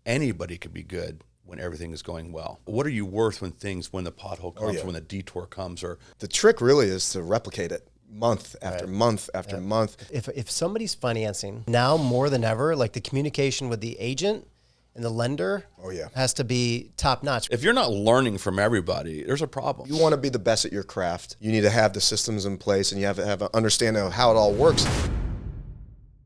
anybody could be good when everything is going well. What are you worth when the pothole comes, or when the detour comes? Or the trick really is to replicate it month after month after month. If somebody's financing now more than ever, like the communication with the agent and the lender has to be top notch. If you're not learning from everybody, there's a problem. You want to be the best at your craft. You need to have the systems in place, and you have to have an understanding of how it all works.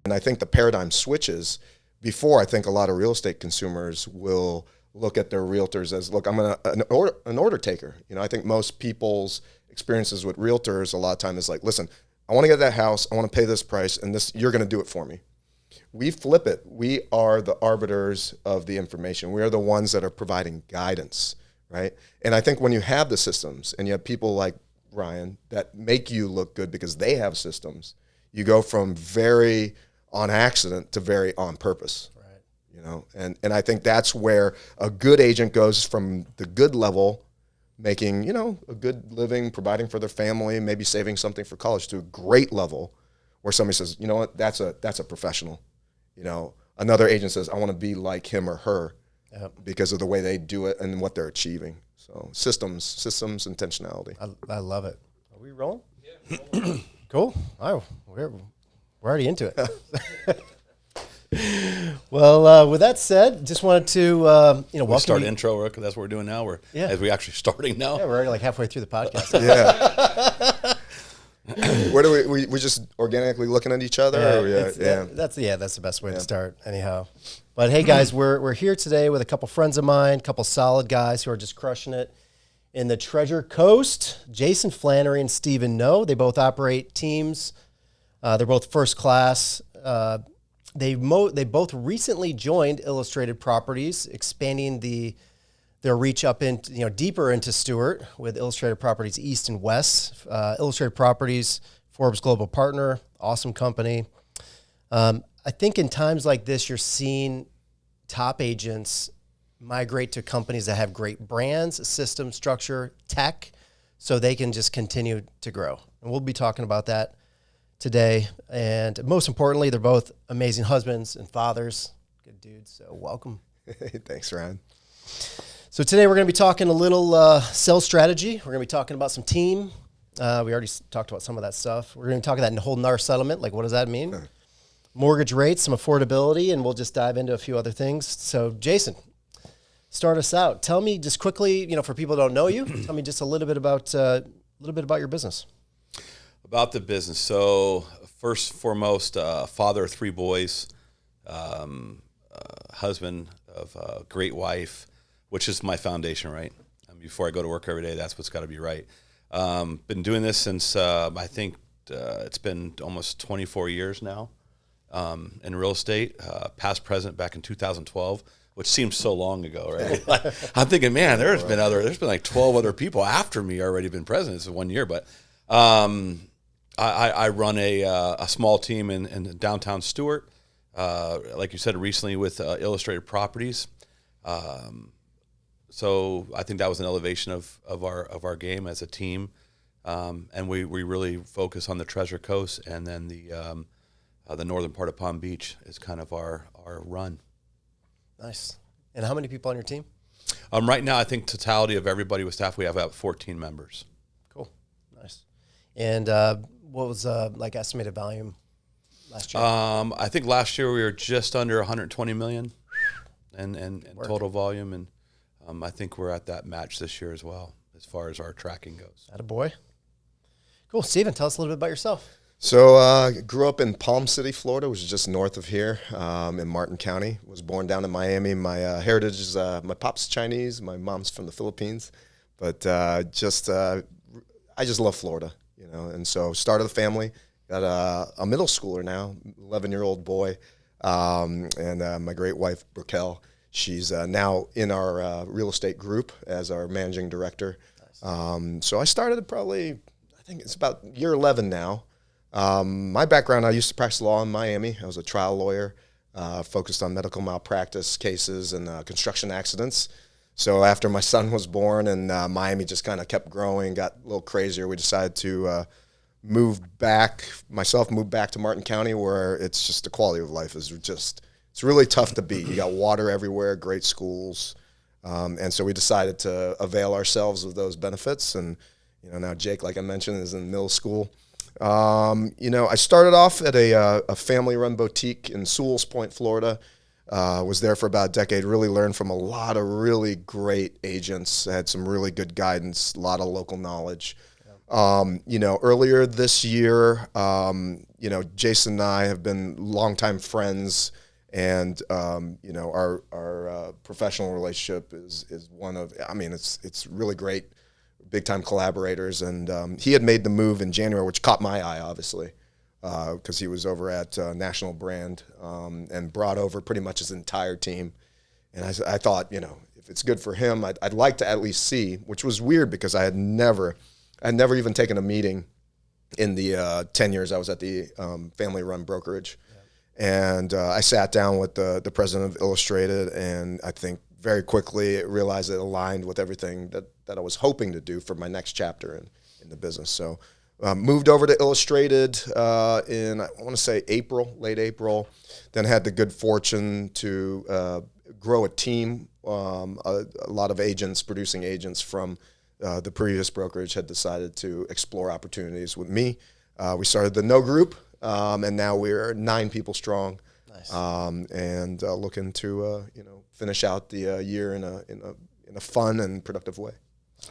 And I think the paradigm switches. Before, I think a lot of real estate consumers will look at their realtors as, look, I'm an order taker. I think most people's experiences with realtors a lot of time is like, listen, I want to get that house, I want to pay this price, and this, you're going to do it for me. We flip it. We are the arbiters of the information. We are the ones that are providing guidance, right? And I think when you have the systems and you have people like Ryan that make you look good because they have systems, you go from very on accident to very on purpose. And I think that's where a good agent goes from the good level, making, a good living, providing for their family, maybe saving something for college, to a great level where somebody says, you know what, that's a professional. Another agent says, I want to be like him or her because of the way they do it and what they're achieving. So systems, intentionality. I love it. Are we rolling? Yeah. Cool. Oh, we're already into it. Well, with that said, just wanted to, welcome. We'll start intro, because that's what we're doing now. As we actually starting now. Yeah, we're already like halfway through the podcast. Where do we just organically looking at each other? That's the best way to start anyhow. But hey guys, we're here today with a couple friends of mine, a couple solid guys who are just crushing it in the Treasure Coast. Jason Flannery and Stephen Ngo. They both operate teams. They're both first class. They both recently joined Illustrated Properties, expanding their reach up into, deeper into Stuart with Illustrated Properties East and West. Illustrated Properties, Forbes Global Partner, awesome company. I think in times like this, you're seeing top agents migrate to companies that have great brands, system structure, tech, so they can just continue to grow. And we'll be talking about that today. And most importantly, they're both amazing husbands and fathers. Good dudes. So welcome. Hey, thanks, Ryan. So today we're going to be talking a little sales strategy. We're going to be talking about some team. We already talked about some of that stuff. We're going to talk about that whole NAR settlement. Like, what does that mean? Mortgage rates, some affordability, and we'll just dive into a few other things. So Jason, start us out. Tell me just quickly, for people who don't know you, tell me just a little bit about your business. About the business. So first and foremost, father of 3 boys, husband of a great wife, which is my foundation, right? Before I go to work every day, that's what's got to be right. Been doing this since I think it's been almost 24 years now in real estate, past, present, back in 2012, which seems so long ago, right? Like, I'm thinking, man, there's been like 12 other people after me already been president. It's 1 year, but I run a small team in downtown Stuart, like you said, recently with Illustrated Properties. So I think that was an elevation of our game as a team, and we really focus on the Treasure Coast, and then the northern part of Palm Beach is kind of our run. Nice. And how many people on your team? Right now, I think totality of everybody with staff, we have about 14 members. Cool. Nice. And what was estimated volume last year? I think last year we were just under 120 million in total volume, and I think we're at that match this year as well, as far as our tracking goes. Attaboy. Cool. Stephen, tell us a little bit about yourself. So grew up in Palm City, Florida, which is just north of here, in Martin County. Was born down in Miami. My heritage is my pop's Chinese, my mom's from the Philippines, but I just love Florida, And so started a family. Got a middle schooler now, 11-year-old boy, and my great wife Raquel. She's now in our real estate group as our managing director. Nice. So I started probably, I think it's about year 11 now. My background, I used to practice law in Miami. I was a trial lawyer, focused on medical malpractice cases and construction accidents. So after my son was born and Miami just kind of kept growing, got a little crazier, we decided to move back to Martin County, where it's just the quality of life is just it's really tough to beat. You got water everywhere, great schools. And so we decided to avail ourselves of those benefits. And, now Jake, like I mentioned, is in middle school. I started off at a family-run boutique in Sewells Point, Florida. Was there for about a decade, really learned from a lot of really great agents, had some really good guidance, a lot of local knowledge. Earlier this year, Jason and I have been longtime friends, and our professional relationship is one of, it's really great, big time collaborators. And he had made the move in January, which caught my eye, obviously, because he was over at National Brand and brought over pretty much his entire team. And I thought, if it's good for him, I'd like to at least see, which was weird because I'd never even taken a meeting in the 10 years I was at the family-run brokerage. And I sat down with the president of Illustrated, and I think very quickly realized it aligned with everything that I was hoping to do for my next chapter in the business. So moved over to Illustrated in, I want to say late April, then had the good fortune to grow a team. A lot of agents, producing agents from the previous brokerage had decided to explore opportunities with me. We started the Ngo Group. And now we're 9 people strong. Nice. And looking to finish out the year in a fun and productive way.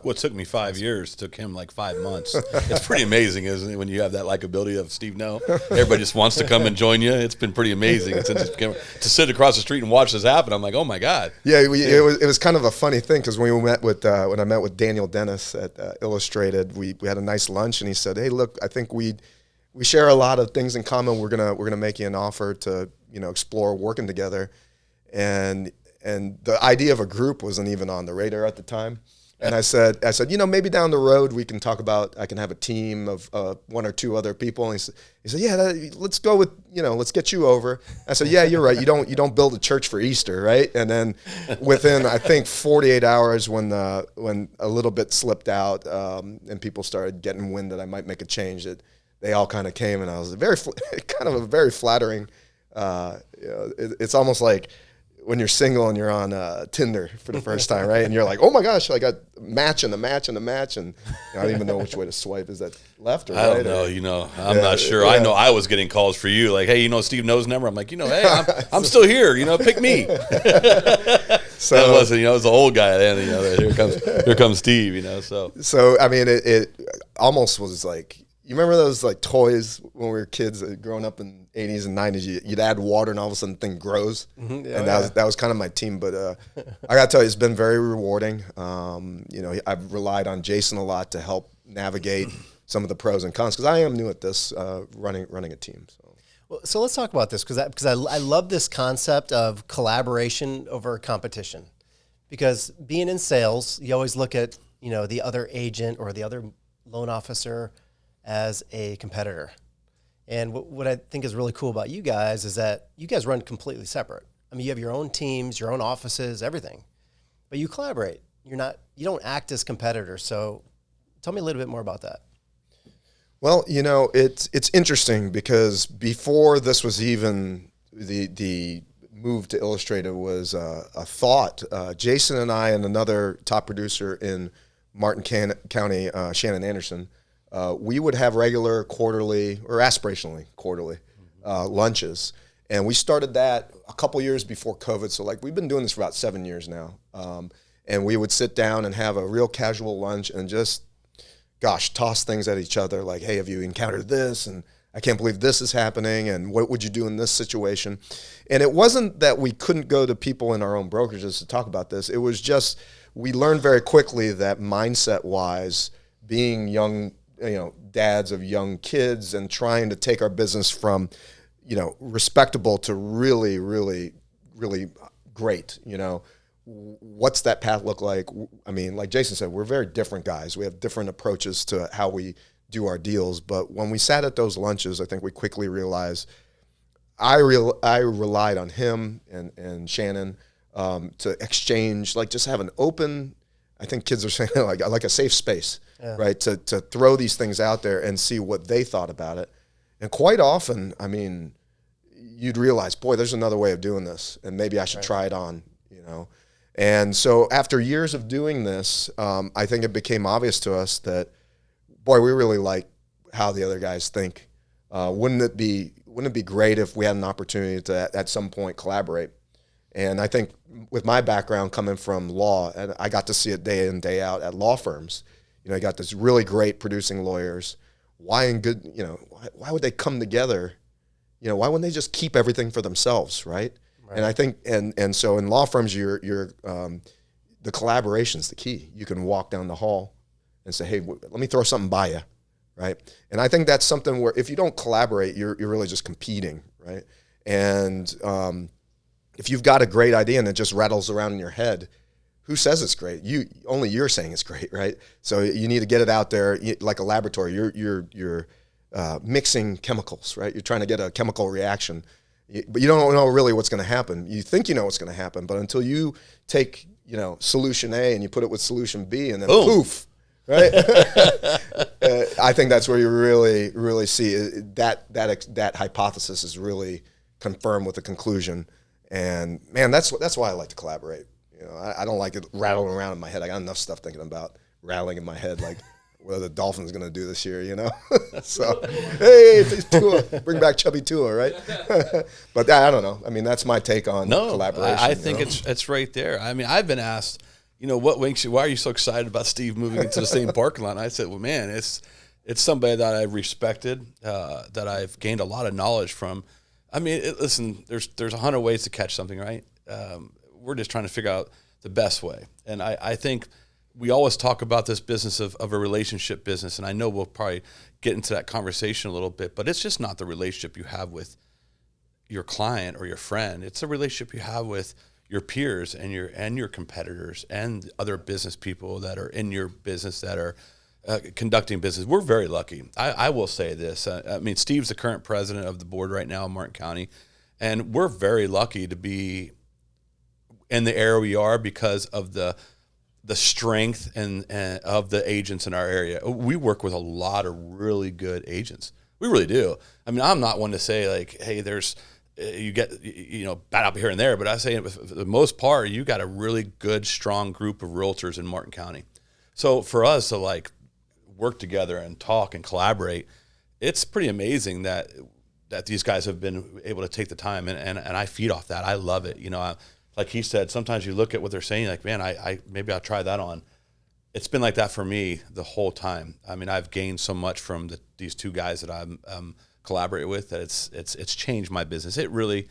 What took me 5 years took him like 5 months. It's pretty amazing, isn't it, when you have that likability of Steve Ngo? Everybody just wants to come and join you. It's been pretty amazing since to sit across the street and watch this happen. I'm like, oh my God. Yeah, it was kind of a funny thing because when I met with Daniel Dennis at Illustrated, we had a nice lunch, and he said, "Hey, look, I think we share a lot of things in common. We're gonna make you an offer to explore working together," and the idea of a group wasn't even on the radar at the time. And I said, maybe down the road we can talk about, I can have a team of 1 or 2 other people. And he said, yeah, let's go with, let's get you over. I said, yeah, you're right. You don't build a church for Easter, right? And then within, I think 48 hours when a little bit slipped out and people started getting wind that I might make a change, they all kind of came, and I was kind of a very flattering. It's almost like when you're single and you're on Tinder for the first time, right? And you're like, oh my gosh, I got match and the match and the match, and I don't even know which way to swipe. Is that left or right? I don't know. I'm not sure. Yeah. I know I was getting calls for you, like, hey, Steve Ngo's number. I'm like, hey, I'm still here. Pick me. So that wasn't, it was the old guy. And here comes Steve. So I mean, it almost was like. You remember those like toys when we were kids growing up in the 80s and 90s? You'd add water and all of a sudden the thing grows. Mm-hmm. Yeah, and that was kind of my team. But I got to tell you, it's been very rewarding. I've relied on Jason a lot to help navigate some of the pros and cons because I am new at this, running a team. So let's talk about this because I love this concept of collaboration over competition. Because being in sales, you always look at the other agent or the other loan officer as a competitor. And what I think is really cool about you guys is that you guys run completely separate. I mean, you have your own teams, your own offices, everything, but you collaborate. You don't act as competitors. So tell me a little bit more about that. Well, it's interesting because before this was even the move to Illustrated was a thought. Jason and I and another top producer in Martin County, Shannon Anderson, we would have regular quarterly or aspirationally quarterly lunches. And we started that a couple years before COVID. So we've been doing this for about 7 years now. And we would sit down and have a real casual lunch and just, toss things at each other. Like, hey, have you encountered this? And I can't believe this is happening. And what would you do in this situation? And it wasn't that we couldn't go to people in our own brokerages to talk about this. It was just, we learned very quickly that mindset wise, being young, dads of young kids and trying to take our business from, respectable to really, really, really great, what's that path look like? I mean, like Jason said, we're very different guys. We have different approaches to how we do our deals. But when we sat at those lunches, I think we quickly realized I relied on him and Shannon to exchange, just have an open, I think kids are saying like a safe space. Yeah. Right, to throw these things out there and see what they thought about it. And quite often, I mean, you'd realize, boy, there's another way of doing this, and maybe I should try it on, you know. And so after years of doing this, I think it became obvious to us that, boy, we really like how the other guys think. Wouldn't it be great if we had an opportunity to at some point collaborate? And I think with my background coming from law, and I got to see it day in, day out at law firms, you know, you got this really great producing lawyers. Why would they come together? You know, why wouldn't they just keep everything for themselves, right? And I think, and so in law firms, the collaboration's the key. You can walk down the hall and say, hey, let me throw something by you, right? And I think that's something where if you don't collaborate, you're really just competing, right? And if you've got a great idea and it just rattles around in your head, who says it's great? Only you're saying it's great, right? So you need to get it out there like a laboratory. You're mixing chemicals, right? You're trying to get a chemical reaction, but you don't know really what's going to happen. You think you know what's going to happen, but until you take, you know, solution A and you put it with solution B, and then poof, right? I think that's where you really see that hypothesis is really confirmed with the conclusion. And man, that's why I like to collaborate. You know, I don't like it rattling around in my head. I got enough stuff thinking about rattling in my head, like what are the Dolphins going to do this year, you know? So, hey, Tua, bring back Chubby Tua, right? But I don't know. I mean, that's my take on collaboration. I think it's right there. I mean, I've been asked, you know, why are you so excited about Steve moving into the same parking lot? And I said, well, man, it's somebody that I've respected, that I've gained a lot of knowledge from. I mean, listen, there's 100 ways to catch something, right? We're just trying to figure out the best way. And I think we always talk about this business of a relationship business, and I know we'll probably get into that conversation a little bit, but it's just not the relationship you have with your client or your friend. It's a relationship you have with your peers and your competitors and other business people that are in your business that are conducting business. We're very lucky. I will say this. I mean, Steve's the current president of the board right now in Martin County, and we're very lucky to be in the area we are because of the strength and of the agents in our area. We work with a lot of really good agents. We really do. I mean, I'm not one to say like, hey, there's you get, you know, bad up here and there, but I say for the most part, you got a really good, strong group of realtors in Martin County. So for us to like work together and talk and collaborate, it's pretty amazing that these guys have been able to take the time, and I feed off that. I love it. You know, like he said, sometimes you look at what they're saying, like, man, I maybe I'll try that on. It's been like that for me the whole time. I mean, I've gained so much from these two guys that I'm collaborate with that it's changed my business. It really,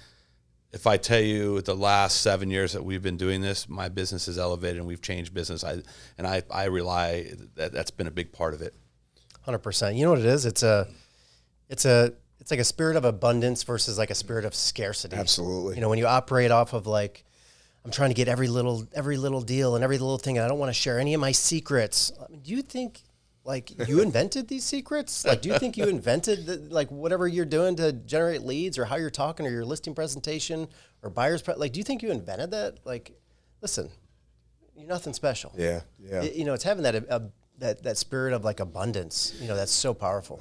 if I tell you the last 7 years that we've been doing this, my business is elevated and we've changed business. I rely that's been a big part of it. 100%. You know what it is? It's like a spirit of abundance versus like a spirit of scarcity. Absolutely. You know, when you operate off of like, I'm trying to get every little deal and every little thing, and I don't want to share any of my secrets. I mean, do you think like you invented these secrets? Like, do you think you invented like whatever you're doing to generate leads, or how you're talking, or your listing presentation, or like, do you think you invented that? Like, listen, you're nothing special. Yeah. You know, it's having that spirit of like abundance, you know, that's so powerful.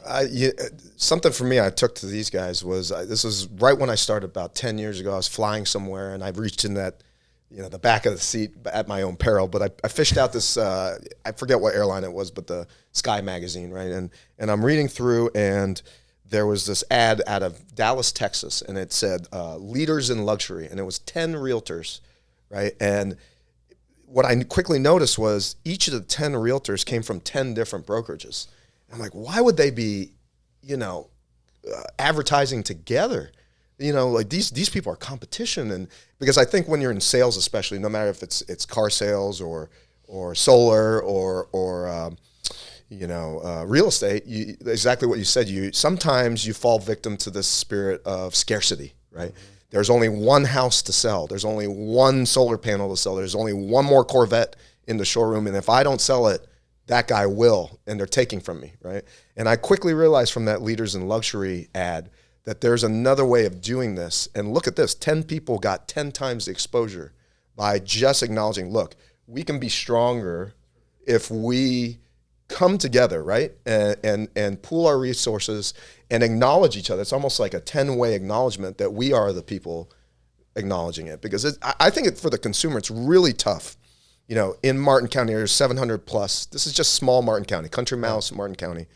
Something for me I took to these guys was, this was right when I started about 10 years ago. I was flying somewhere and I reached in that, you know, the back of the seat at my own peril, but I fished out this, I forget what airline it was, but the Sky magazine, right? And I'm reading through, and there was this ad out of Dallas, Texas, and it said, leaders in luxury, and it was 10 realtors, right? And what I quickly noticed was each of the 10 realtors came from 10 different brokerages. I'm like, why would they be, you know, advertising together? You know, like these people are competition. And because I think when you're in sales, especially, no matter if it's car sales or solar or real estate, exactly what you said. Sometimes you fall victim to this spirit of scarcity, right? Mm-hmm. There's only one house to sell. There's only one solar panel to sell. There's only one more Corvette in the showroom. And if I don't sell it, that guy will, and they're taking from me, right? And I quickly realized from that Leaders in Luxury ad that there's another way of doing this. And look at this, 10 people got 10 times the exposure by just acknowledging, look, we can be stronger if we come together, right? And pool our resources and acknowledge each other. It's almost like a 10-way acknowledgement that we are the people acknowledging it. Because I think for the consumer, it's really tough. You know, in Martin County, there's 700 plus. This is just small Martin County, Country Mouse, Martin County.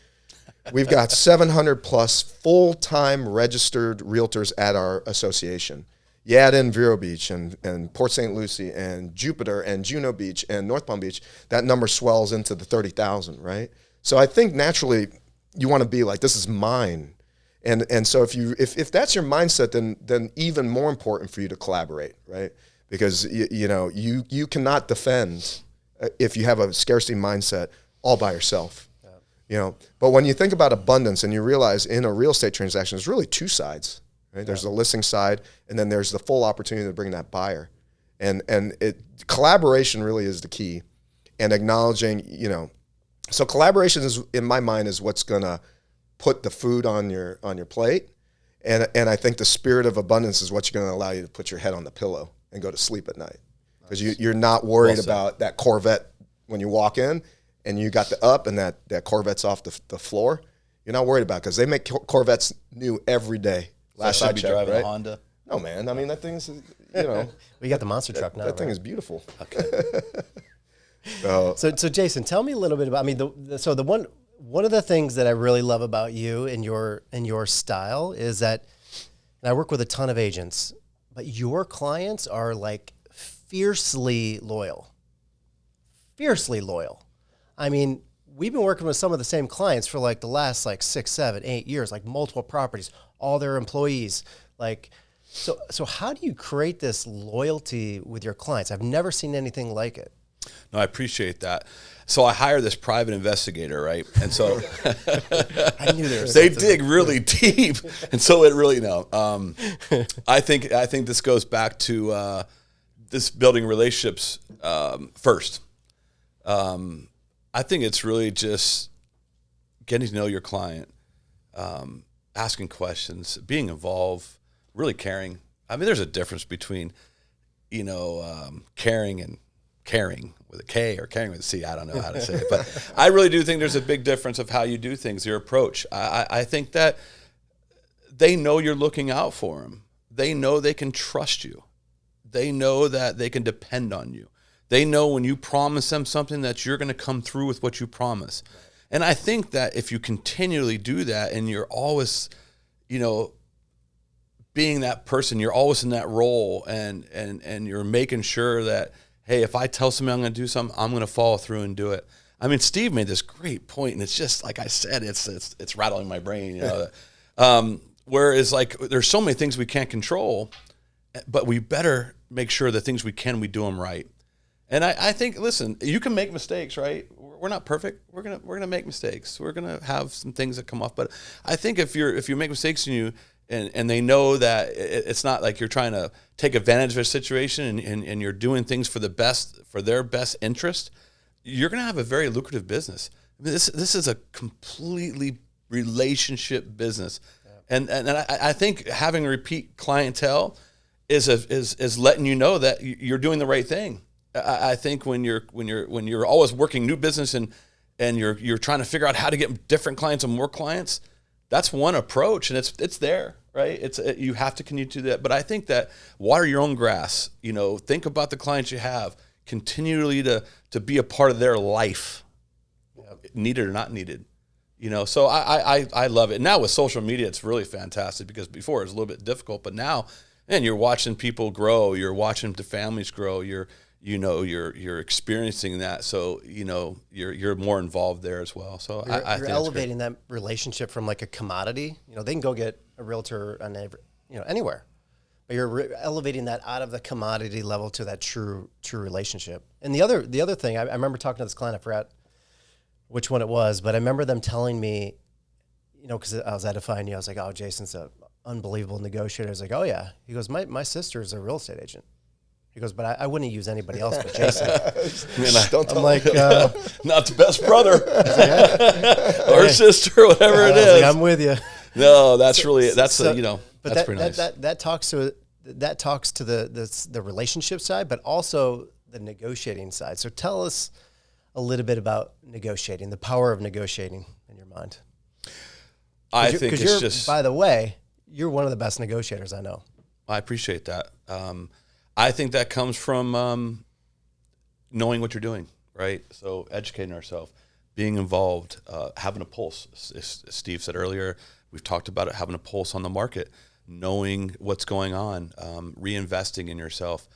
We've got 700 plus full-time registered realtors at our association. You add in Vero Beach and Port St. Lucie and Jupiter and Juno Beach and North Palm Beach, that number swells into the 30,000, right? So I think naturally you want to be like, this is mine. And so if that's your mindset, then even more important for you to collaborate, right? Because you cannot defend if you have a scarcity mindset all by yourself. But when you think about abundance and you realize in a real estate transaction, there's really two sides. Right? There's the listing side, and then there's the full opportunity to bring that buyer, and collaboration really is the key, and acknowledging, so collaboration is, in my mind, is what's gonna put the food on your plate, and I think the spirit of abundance is what's gonna allow you to put your head on the pillow and go to sleep at night, because you're not worried about that Corvette when you walk in, and you got the up and that Corvette's off the floor. You're not worried about it because they make Corvettes new every day. Last I checked, driving a Honda. No, man. I mean, that thing's, We got the monster truck now. That thing is beautiful. Okay. So Jason, tell me a little bit about. I mean, one of the things that I really love about you and your style is that, and I work with a ton of agents, but your clients are like fiercely loyal. Fiercely loyal. I mean, we've been working with some of the same clients for like the last 6, 7, 8 years, like multiple properties, all their employees. So how do you create this loyalty with your clients? I've never seen anything like it. No, I appreciate that. So I hire this private investigator, right? And so I knew there was they dig really deep, and so it really I think this goes back to this building relationships first. I think it's really just getting to know your client, asking questions, being involved, really caring. I mean, there's a difference between, caring and caring with a K or caring with a C. I don't know how to say it, but I really do think there's a big difference of how you do things, your approach. I think that they know you're looking out for them. They know they can trust you. They know that they can depend on you. They know when you promise them something that you're going to come through with what you promise. And I think that if you continually do that and you're always, being that person, you're always in that role and you're making sure that, hey, if I tell somebody I'm going to do something, I'm going to follow through and do it. I mean, Steve made this great point, and it's just like I said, it's rattling my brain, whereas there's so many things we can't control, but we better make sure the things we can, we do them right. And I think, listen, you can make mistakes, right? We're not perfect. We're gonna make mistakes. We're gonna have some things that come off. But I think if you make mistakes and they know that it's not like you're trying to take advantage of a situation and you're doing things for their best interest, you're gonna have a very lucrative business. I mean, this is a completely relationship business, and I think having a repeat clientele is letting you know that you're doing the right thing. I think when you're always working new business and you're trying to figure out how to get different clients and more clients, that's one approach, and it's there, right? You have to continue to do that. But I think that water your own grass. Think about the clients you have, continually to be a part of their life, needed or not needed. So I love it. Now with social media, it's really fantastic because before it was a little bit difficult, but now, man, you're watching people grow, you're watching the families grow, you're experiencing that, so you're more involved there as well. So I think you're elevating that relationship from like a commodity. They can go get a realtor on anywhere, but you're elevating that out of the commodity level to that true relationship. And the other thing, I remember talking to this client, I forgot which one it was, but I remember them telling me, because I was edifying you, I was like, "Oh, Jason's an unbelievable negotiator." I was like, "Oh yeah." He goes, "My sister's a real estate agent." He goes, "But I wouldn't use anybody else but Jason." I'm like, not the best brother or sister, whatever it is. I'm with you. No, that's pretty nice. That talks to the relationship side, but also the negotiating side. So tell us a little bit about negotiating, the power of negotiating in your mind? I think it's just, by the way, you're one of the best negotiators I know. I appreciate that. I think that comes from knowing what you're doing, right? So educating ourselves, being involved, having a pulse. As Steve said earlier, we've talked about it, having a pulse on the market, knowing what's going on, reinvesting in yourself,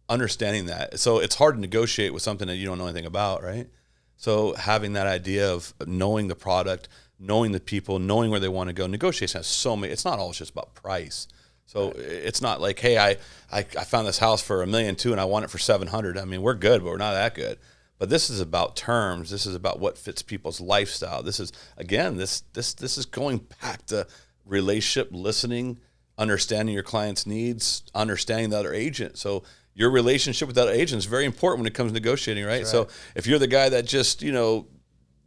understanding that. So it's hard to negotiate with something that you don't know anything about, right? So having that idea of knowing the product, knowing the people, knowing where they want to go. Negotiation has so many, it's not always just about price. So it's not like, hey, I found this house for $1.2 million and I want it for $700,000. I mean, we're good, but we're not that good. But this is about terms. This is about what fits people's lifestyle. This is, again, this is going back to relationship, listening, understanding your client's needs, understanding the other agent. So your relationship with that agent is very important when it comes to negotiating, right? So if you're the guy that just,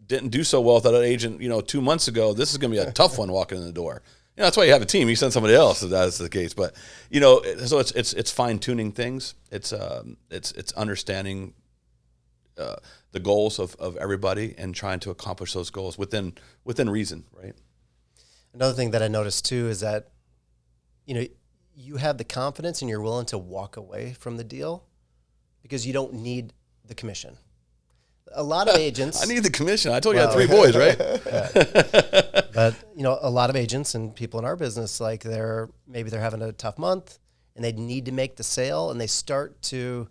didn't do so well with that agent, 2 months ago, this is going to be a tough one walking in the door. That's why you have a team. You send somebody else if that's the case. But, so it's fine tuning things. It's understanding the goals of everybody and trying to accomplish those goals within reason, right? Another thing that I noticed too is that, you have the confidence and you're willing to walk away from the deal because you don't need the commission. A lot of agents. I need the commission. I told you I had 3 boys, right? But, a lot of agents and people in our business, like maybe they're having a tough month and they need to make the sale and they start to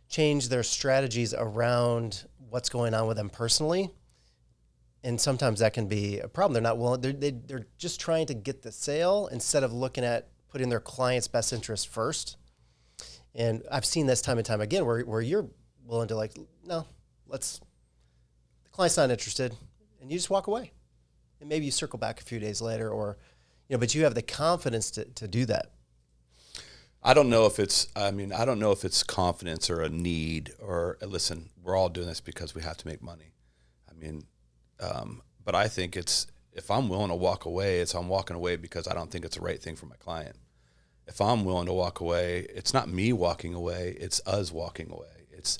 change their strategies around what's going on with them personally. And sometimes that can be a problem. They're not willing. They're just trying to get the sale instead of looking at putting their client's best interest first. And I've seen this time and time again where you're willing to no, the client's not interested, and you just walk away. And maybe you circle back a few days later but you have the confidence to do that. I don't know if it's confidence or a need or listen, we're all doing this because we have to make money. But I think if I'm willing to walk away, I'm walking away because I don't think it's the right thing for my client. If I'm willing to walk away, it's not me walking away, it's us walking away. It's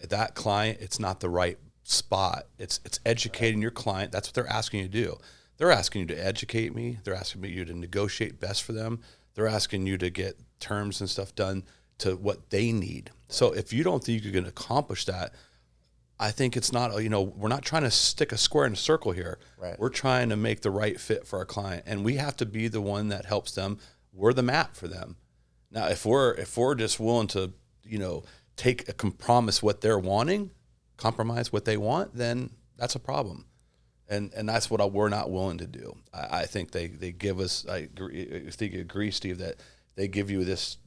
that client, it's not the right spot. It's educating your client. That's what they're asking you to do. They're asking you to educate me. They're asking you to negotiate best for them. They're asking you to get terms and stuff done to what they need. So if you don't think you can accomplish that, I think it's not, we're not trying to stick a square in a circle here. Right. We're trying to make the right fit for our client, and we have to be the one that helps them. We're the map for them. Now, if we're just willing to, take a compromise what they're wanting, compromise what they want, then that's a problem. And that's what we're not willing to do. I think they give us, I think you agree, Steve, that they give you this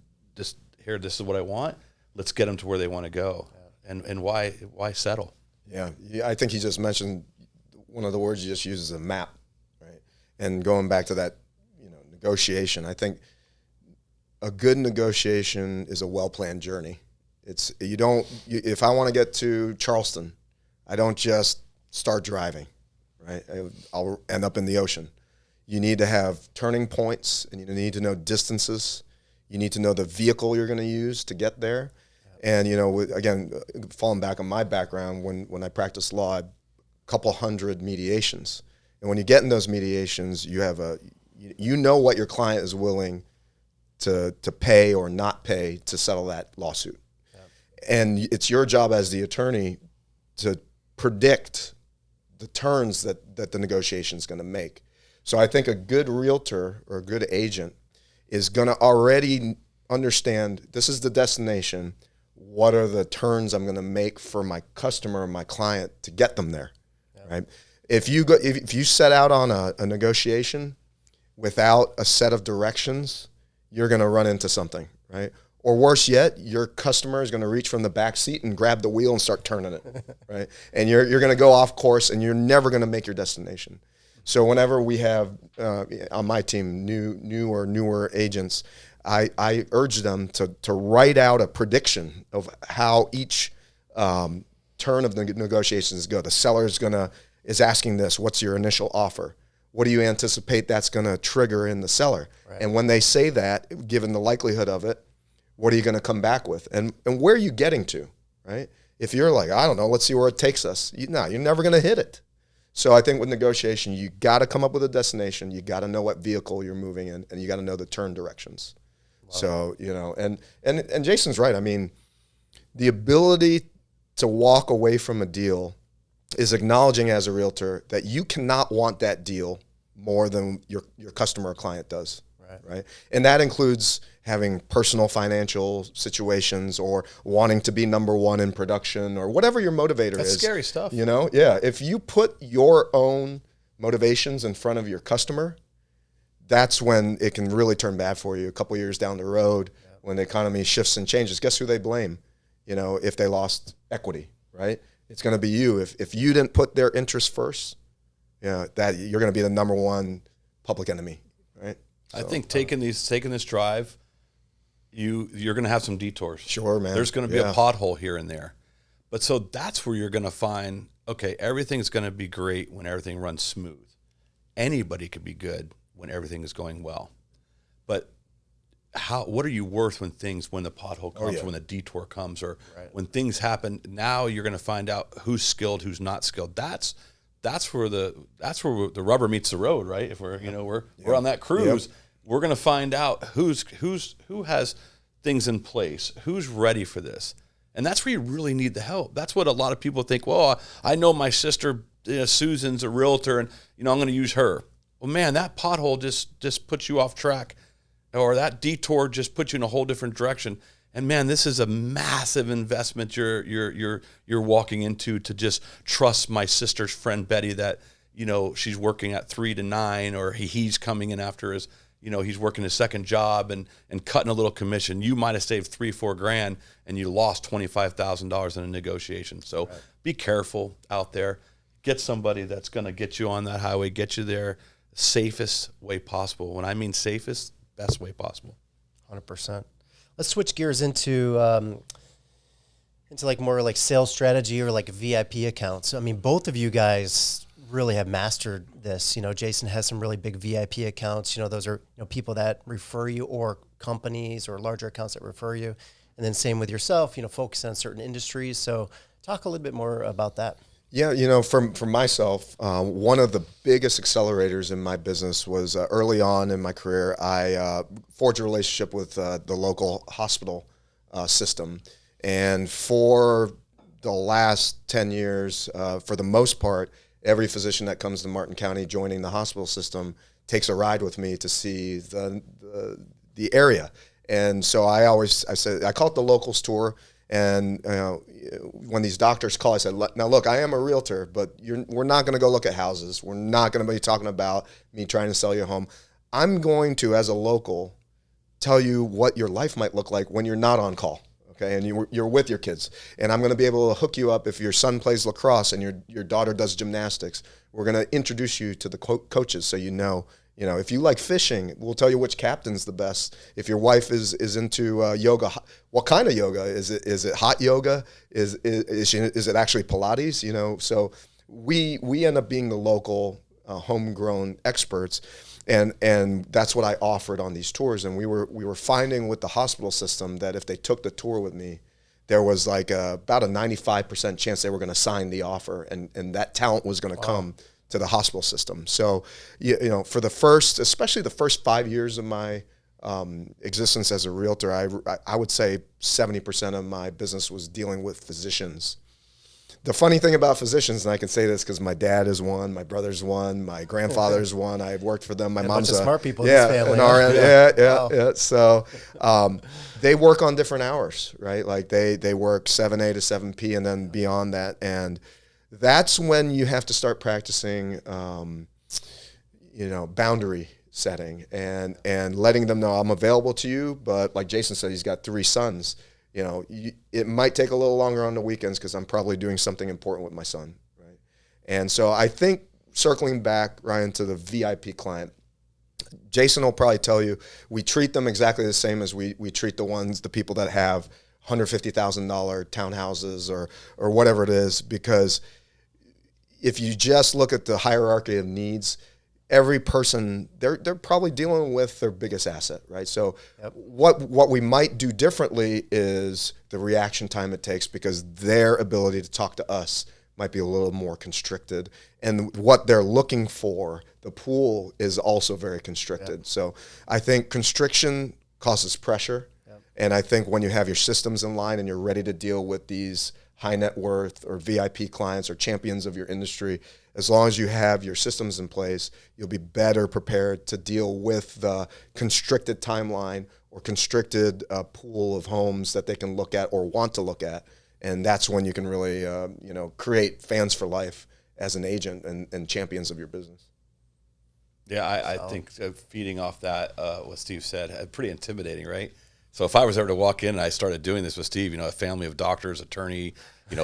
here, this is what I want. Let's get them to where they want to go. And why settle? Yeah, I think he just mentioned one of the words you just used is a map, right? And going back to that, negotiation, I think a good negotiation is a well-planned journey. If I want to get to Charleston, I don't just start driving, right? I'll end up in the ocean. You need to have turning points, and you need to know distances. You need to know the vehicle you're going to use to get there. And, again, falling back on my background, when I practiced law, I had a couple hundred mediations. And when you get in those mediations, you have what your client is willing to pay or not pay to settle that lawsuit. And it's your job as the attorney to predict the turns that the negotiation is going to make. So I think a good realtor or a good agent is going to already understand this is the destination. What are the turns I'm going to make for my customer and my client to get them there, right? If you set out on a negotiation without a set of directions, you're going to run into something, right? Or worse yet, your customer is going to reach from the back seat and grab the wheel and start turning it, right? And you're going to go off course, and you're never going to make your destination. So whenever we have on my team newer agents, I urge them to write out a prediction of how each turn of the negotiations go. The seller is asking this: what's your initial offer? What do you anticipate that's going to trigger in the seller? Right. And when they say that, given the likelihood of it, what are you going to come back with? And where are you getting to, right? If you're like, I don't know, let's see where it takes us. You're never going to hit it. So I think with negotiation, you got to come up with a destination. You got to know what vehicle you're moving in, and you got to know the turn directions. So, you know, and Jason's right. I mean, the ability to walk away from a deal is acknowledging as a realtor that you cannot want that deal more than your customer or client does. Right. And that includes having personal financial situations or wanting to be number one in production or whatever your motivator is. That's scary stuff. You know, yeah. If you put your own motivations in front of your customer, that's when it can really turn bad for you a couple years down the road. When the economy shifts and changes. Guess who they blame? You know, if they lost equity, right? It's going to be you. If you didn't put their interests first, that you're going to be the number one public enemy, right? I think taking this drive, you're going to have some detours. Sure, man. There's going to be a pothole here and there. But so that's where you're going to find, okay, everything's going to be great when everything runs smooth. Anybody could be good when everything is going well. But what are you worth when the pothole comes, when the detour comes, or when things happen? Now you're going to find out who's skilled, who's not skilled. That's where the rubber meets the road, right? If we're on that cruise, we're going to find out who has things in place, who's ready for this, and that's where you really need the help. That's what a lot of people think. Well, I know my sister Susan's a realtor, and I'm going to use her. Well, man, that pothole just puts you off track, or that detour just puts you in a whole different direction. And man, this is a massive investment you're walking into, to just trust my sister's friend Betty that she's working at 3 to 9, or he's coming in after his he's working his second job and cutting a little commission. You might have saved $3-4 grand and you lost $25,000 in a negotiation. So be careful out there. Get somebody that's going to get you on that highway, get you there safest way possible. When I mean safest, best way possible. 100%. Let's switch gears into like more like sales strategy or like VIP accounts. I mean, both of you guys really have mastered this. Jason has some really big VIP accounts. Those are people that refer you, or companies or larger accounts that refer you. And then same with yourself, focus on certain industries. So talk a little bit more about that. Yeah, for myself, one of the biggest accelerators in my business was early on in my career, I forged a relationship with the local hospital system. And for the last 10 years, for the most part, every physician that comes to Martin County joining the hospital system takes a ride with me to see the area. And so I call it the locals tour. And when these doctors call, I said, now look, I am a realtor, but we're not going to go look at houses. We're not going to be talking about me trying to sell you a home. I'm going to, as a local, tell you what your life might look like when you're not on call, okay? And you're with your kids. And I'm going to be able to hook you up if your son plays lacrosse and your daughter does gymnastics. We're going to introduce you to the coaches so if you like fishing, we'll tell you which captain's the best. If your wife is into yoga, what kind of yoga? Is it hot yoga? Is it actually Pilates? So we end up being the local homegrown experts, and that's what I offered on these tours. And we were finding with the hospital system that if they took the tour with me, there was like about a 95% chance they were going to sign the offer, and that talent was going to come to the hospital system. So, for especially the first 5 years of my existence as a realtor, I would say 70% of my business was dealing with physicians. The funny thing about physicians, and I can say this because my dad is one, my brother's one, my grandfather's one. I've worked for them. My mom's a bunch of smart people in this family. Yeah. So they work on different hours, right? Like they work 7A to 7P and then beyond that. And that's when you have to start practicing, boundary setting and letting them know I'm available to you. But like Jason said, he's got 3 sons. It might take a little longer on the weekends because I'm probably doing something important with my son, right? And so I think circling back, Ryan, to the VIP client, Jason will probably tell you we treat them exactly the same as we treat the people that have $150,000 townhouses or whatever it is, because if you just look at the hierarchy of needs, every person, they're probably dealing with their biggest asset, right? So what we might do differently is the reaction time it takes, because their ability to talk to us might be a little more constricted, and what they're looking for, the pool, is also very constricted. So I think constriction causes pressure, and I think when you have your systems in line and you're ready to deal with these high net worth or VIP clients or champions of your industry, as long as you have your systems in place, you'll be better prepared to deal with the constricted timeline or constricted pool of homes that they can look at or want to look at. And that's when you can really, create fans for life as an agent and champions of your business. Yeah, I think feeding off that, what Steve said, pretty intimidating, right? So if I was ever to walk in and I started doing this with Steve, a family of doctors, attorney, and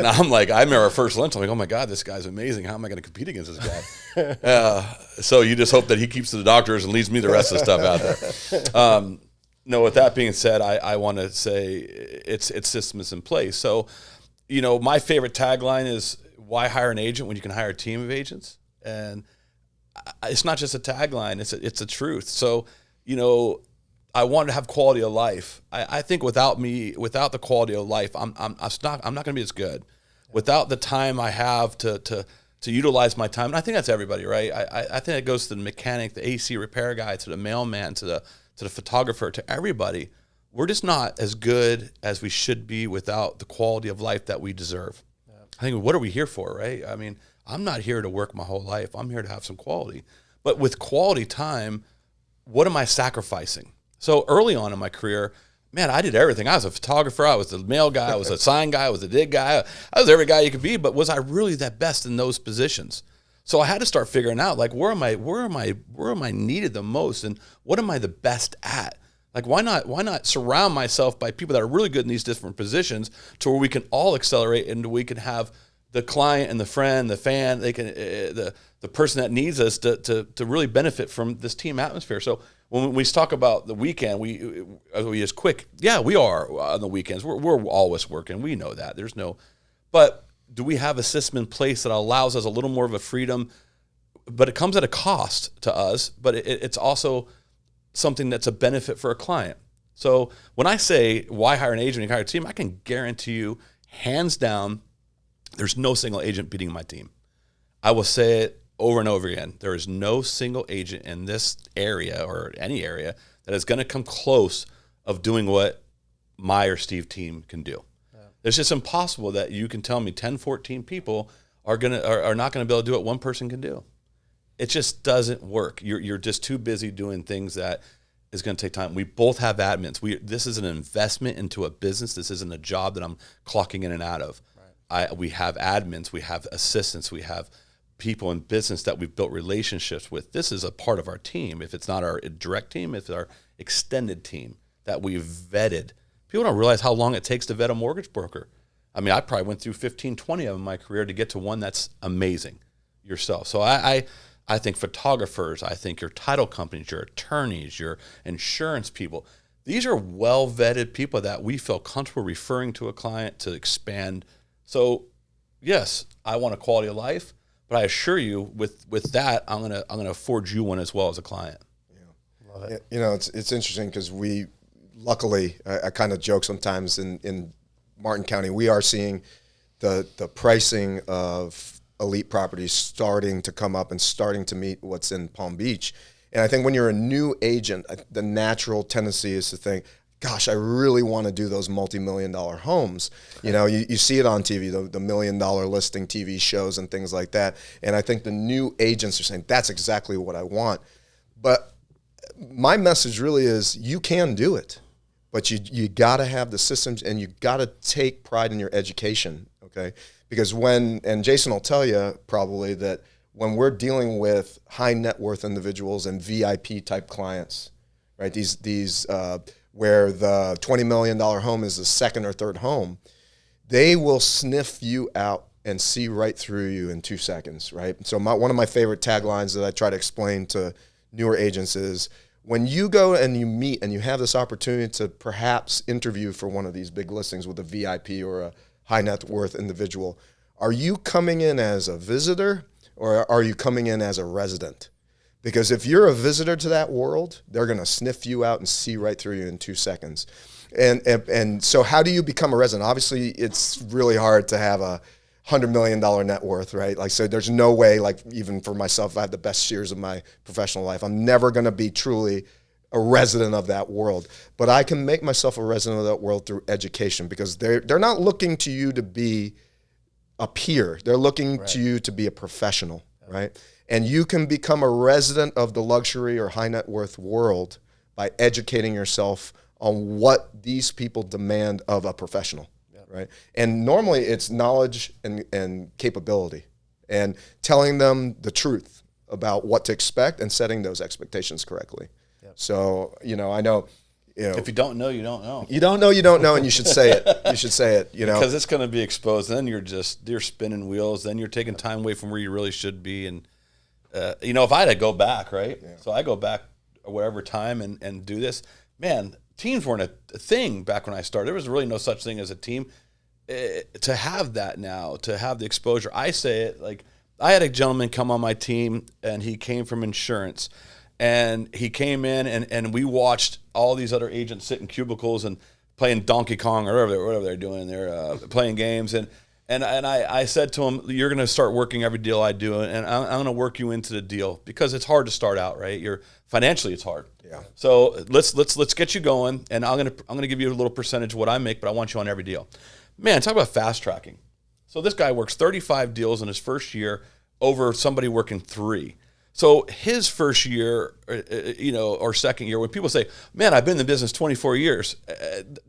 I'm like, I remember our first lunch, I'm like, oh my God, this guy's amazing. How am I going to compete against this guy? So you just hope that he keeps to the doctors and leaves me the rest of the stuff out there. No, with that being said, I want to say it's systems in place. So, my favorite tagline is, why hire an agent when you can hire a team of agents? And it's not just a tagline, it's a truth. So, I want to have quality of life. I think without the quality of life, I'm not going to be as good. Without the time I have to utilize my time, and I think that's everybody, right? I think it goes to the mechanic, the AC repair guy, to the mailman, to the photographer, to everybody. We're just not as good as we should be without the quality of life that we deserve. Yeah. I think, what are we here for, right? I mean, I'm not here to work my whole life. I'm here to have some quality. But with quality time, what am I sacrificing? So early on in my career, man, I did everything. I was a photographer. I was the mail guy. I was a sign guy. I was a dig guy. I was every guy you could be. But was I really the best in those positions? So I had to start figuring out, like, where am I needed the most, and what am I the best at? Like, why not surround myself by people that are really good in these different positions, to where we can all accelerate, and we can have the client and the friend, the fan, they can the person that needs us to really benefit from this team atmosphere. So when we talk about the weekend, we just quick. Yeah, we are on the weekends. We're always working. We know that. But do we have a system in place that allows us a little more of a freedom? But it comes at a cost to us. But it's also something that's a benefit for a client. So when I say, why hire an agent and hire a team, I can guarantee you, hands down, there's no single agent beating my team. I will say it over and over again. There is no single agent in this area or any area that is going to come close of doing what my or Steve team can do. Yeah. It's just impossible that you can tell me 10, 14 people are not going to be able to do what one person can do. It just doesn't work. You're just too busy doing things that is going to take time. We both have admins. This is an investment into a business. This isn't a job that I'm clocking in and out of. Right. We have admins. We have assistants. We have people in business that we've built relationships with. This is a part of our team. If it's not our direct team, it's our extended team that we've vetted. People don't realize how long it takes to vet a mortgage broker. I mean, I probably went through 15, 20 of them in my career to get to one that's amazing yourself. So I think photographers, I think your title companies, your attorneys, your insurance people, these are well-vetted people that we feel comfortable referring to a client to expand. So yes, I want a quality of life, but I assure you, with that, I'm gonna afford you one as well as a client. Yeah. Love it. It's interesting because luckily, I kind of joke sometimes in Martin County, we are seeing the pricing of elite properties starting to come up and starting to meet what's in Palm Beach. And I think when you're a new agent, the natural tendency is to think, gosh, I really want to do those multi-million-dollar homes. You see it on TV, the $1 million listing TV shows and things like that. And I think the new agents are saying, that's exactly what I want. But my message really is, you can do it, but you got to have the systems, and you got to take pride in your education, okay? Because and Jason will tell you probably that when we're dealing with high net worth individuals and VIP type clients, right? These where the $20 million home is the second or third home, they will sniff you out and see right through you in 2 seconds, right? So one of my favorite taglines that I try to explain to newer agents is, when you go and you meet and you have this opportunity to perhaps interview for one of these big listings with a VIP or a high net worth individual, are you coming in as a visitor, or are you coming in as a resident? Because if you're a visitor to that world, they're going to sniff you out and see right through you in 2 seconds. And so how do you become a resident? Obviously, it's really hard to have a $100 million net worth, right? Like, so there's no way, like, even for myself, I have the best years of my professional life. I'm never going to be truly a resident of that world. But I can make myself a resident of that world through education, because they're not looking to you to be a peer. They're looking to you to be a professional, right? And you can become a resident of the luxury or high net worth world by educating yourself on what these people demand of a professional, right? And normally it's knowledge and capability, and telling them the truth about what to expect and setting those expectations correctly. So, I know, if you don't know, you don't know. You don't know, you don't know, and you should say it. You should say it, Because it's going to be exposed. Then you're spinning wheels. Then you're taking time away from where you really should be. And, if I had to go back, right? Yeah. So I go back whatever time and do this. Man, teams weren't a thing back when I started. There was really no such thing as a team. To have that now, to have the exposure. I say it like, I had a gentleman come on my team, and he came from insurance. And he came in, and we watched all these other agents sit in cubicles and playing Donkey Kong or whatever they're doing. They're playing games. And I said to him, you're going to start working every deal I do, and I'm going to work you into the deal, because it's hard to start out, right? Financially, it's hard. Yeah. So let's get you going, and I'm going to give you a little percentage of what I make, but I want you on every deal. Man, talk about fast tracking. So this guy works 35 deals in his first year over somebody working 3. So his first year, or second year, when people say, man, I've been in the business 24 years,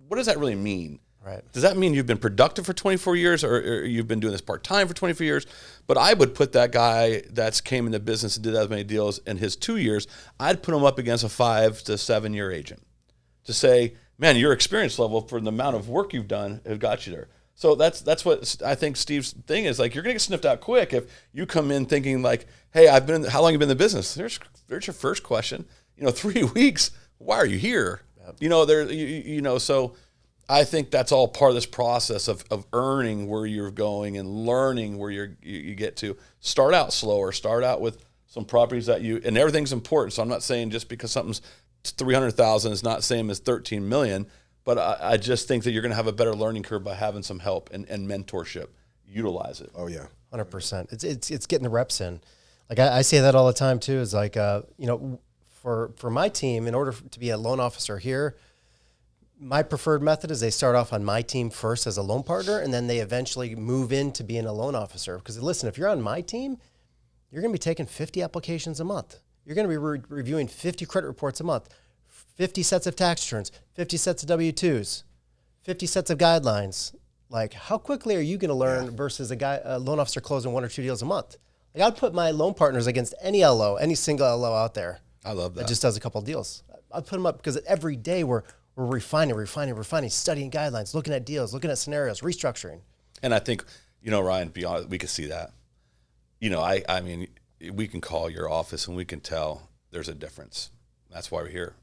what does that really mean? Right. Does that mean you've been productive for 24 years, or you've been doing this part-time for 24 years? But I would put that guy that's came in the business and did as many deals in his 2 years, I'd put him up against a 5 to 7 year agent to say, man, your experience level for the amount of work you've done have got you there. So that's what I think Steve's thing is. Like, you're going to get sniffed out quick if you come in thinking like, hey, how long have you been in the business? There's your first question. 3 weeks. Why are you here? Yep. So I think that's all part of this process of earning where you're going and learning where you get to. Start out slower. Start out with some properties and everything's important. So I'm not saying just because something's 300,000 is not same as 13 million. But I just think that you're going to have a better learning curve by having some help and mentorship. Utilize it. Oh, yeah. 100%. It's getting the reps in. Like, I say that all the time, too, is like, for my team, in order to be a loan officer here, my preferred method is they start off on my team first as a loan partner, and then they eventually move into being a loan officer. Because, listen, if you're on my team, you're going to be taking 50 applications a month. You're going to be reviewing 50 credit reports a month. 50 sets of tax returns, 50 sets of W-2s, 50 sets of guidelines. Like, how quickly are you going to learn versus a loan officer closing 1 or 2 deals a month? Like, I'd put my loan partners against any LO, any single LO out there. I love that. Just does a couple of deals. I'd put them up because every day we're refining, studying guidelines, looking at deals, looking at scenarios, restructuring. And I think, Ryan, beyond, we can see that. I mean, we can call your office and we can tell there's a difference. That's why we're here.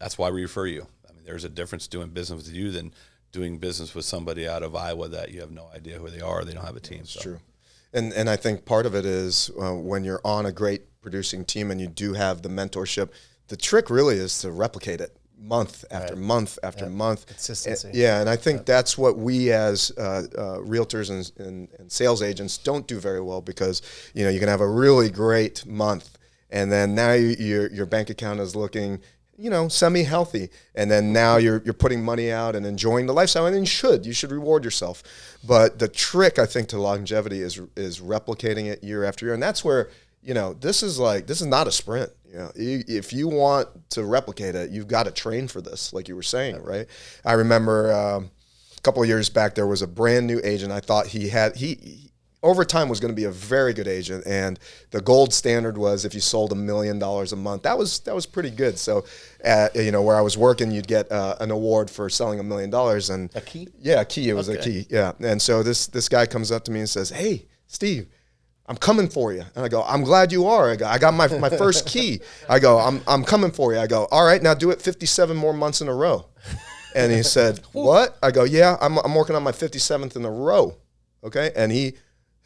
That's why we refer you. I mean, there's a difference doing business with you than doing business with somebody out of Iowa that you have no idea who they are. They don't have a team. That's true. And I think part of it is when you're on a great producing team and you do have the mentorship, the trick really is to replicate it month after month after month. Consistency. And I think that's what we as realtors and sales agents don't do very well, because you can have a really great month, and then now your bank account is looking semi-healthy, and then now you're putting money out and enjoying the lifestyle, and you should reward yourself. But the trick, I think, to longevity is replicating it year after year, and that's where this is not a sprint. If you want to replicate it, you've got to train for this, like you were saying, right? I remember a couple of years back, there was a brand new agent. I thought he over time was going to be a very good agent, and the gold standard was if you sold $1 million a month. That was pretty good. So, where I was working, you'd get an award for selling $1 million, and a key. Yeah, a key. It was a key. Yeah, and so this guy comes up to me and says, "Hey, Steve, I'm coming for you." And I go, "I'm glad you are." I got my first key. I go, I'm coming for you. I go, "All right, now do it 57 more months in a row." And he said, "What?" I go, "Yeah, I'm working on my 57th in a row." Okay, and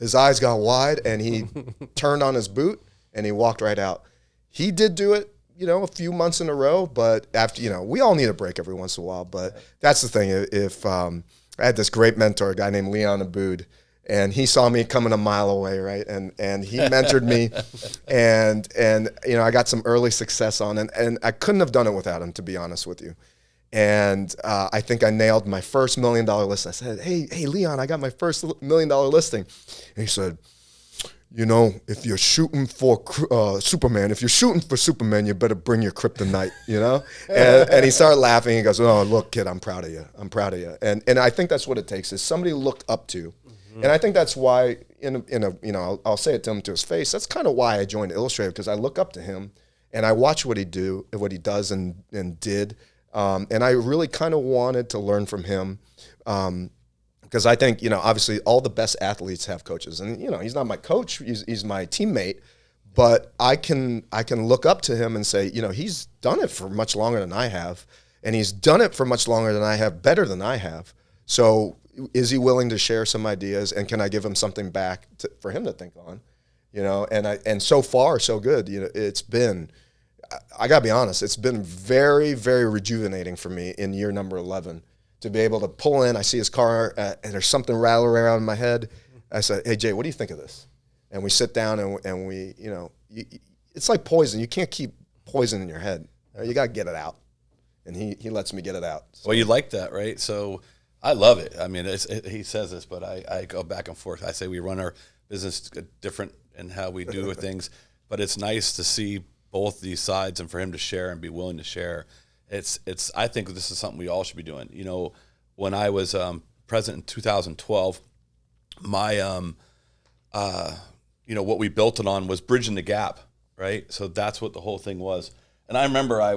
his eyes got wide, and he turned on his boot, and he walked right out. He did do it, a few months in a row, but after, we all need a break every once in a while. But that's the thing. If I had this great mentor, a guy named Leon Aboud, and he saw me coming a mile away, right? And he mentored me, and I got some early success on it, and I couldn't have done it without him, to be honest with you. And I think I nailed my first $1 million list. I said, hey, Leon, I got my first $1 million listing. And he said, if you're shooting for Superman, you better bring your kryptonite, And he started laughing. He goes, oh, look, kid, I'm proud of you. And I think that's what it takes, is somebody looked up to. And I think that's why, I'll say it to him to his face. That's kind of why I joined Illustrated, because I look up to him and I watch what he does and did. And I really kind of wanted to learn from him. Because I think, obviously all the best athletes have coaches, and, he's not my coach, he's my teammate, but I can look up to him and say, he's done it for much longer than I have, and he's done it for much longer than I have, better than I have. So is he willing to share some ideas, and can I give him something back for him to think on, and so far so good. It's been, I gotta be honest, it's been very, very rejuvenating for me in year number 11 to be able to pull in. I see his car, and there's something rattling around in my head. I said, hey, Jay, what do you think of this? And we sit down, and we, it's like poison. You can't keep poison in your head. You got to get it out. And he lets me get it out. So. Well, you like that, right? So I love it. I mean, he says this, but I go back and forth. I say we run our business different in how we do things, but it's nice to see both these sides and for him to share and be willing to share. I think this is something we all should be doing. When I was president in 2012, my, what we built it on was bridging the gap, right? So that's what the whole thing was. And I remember I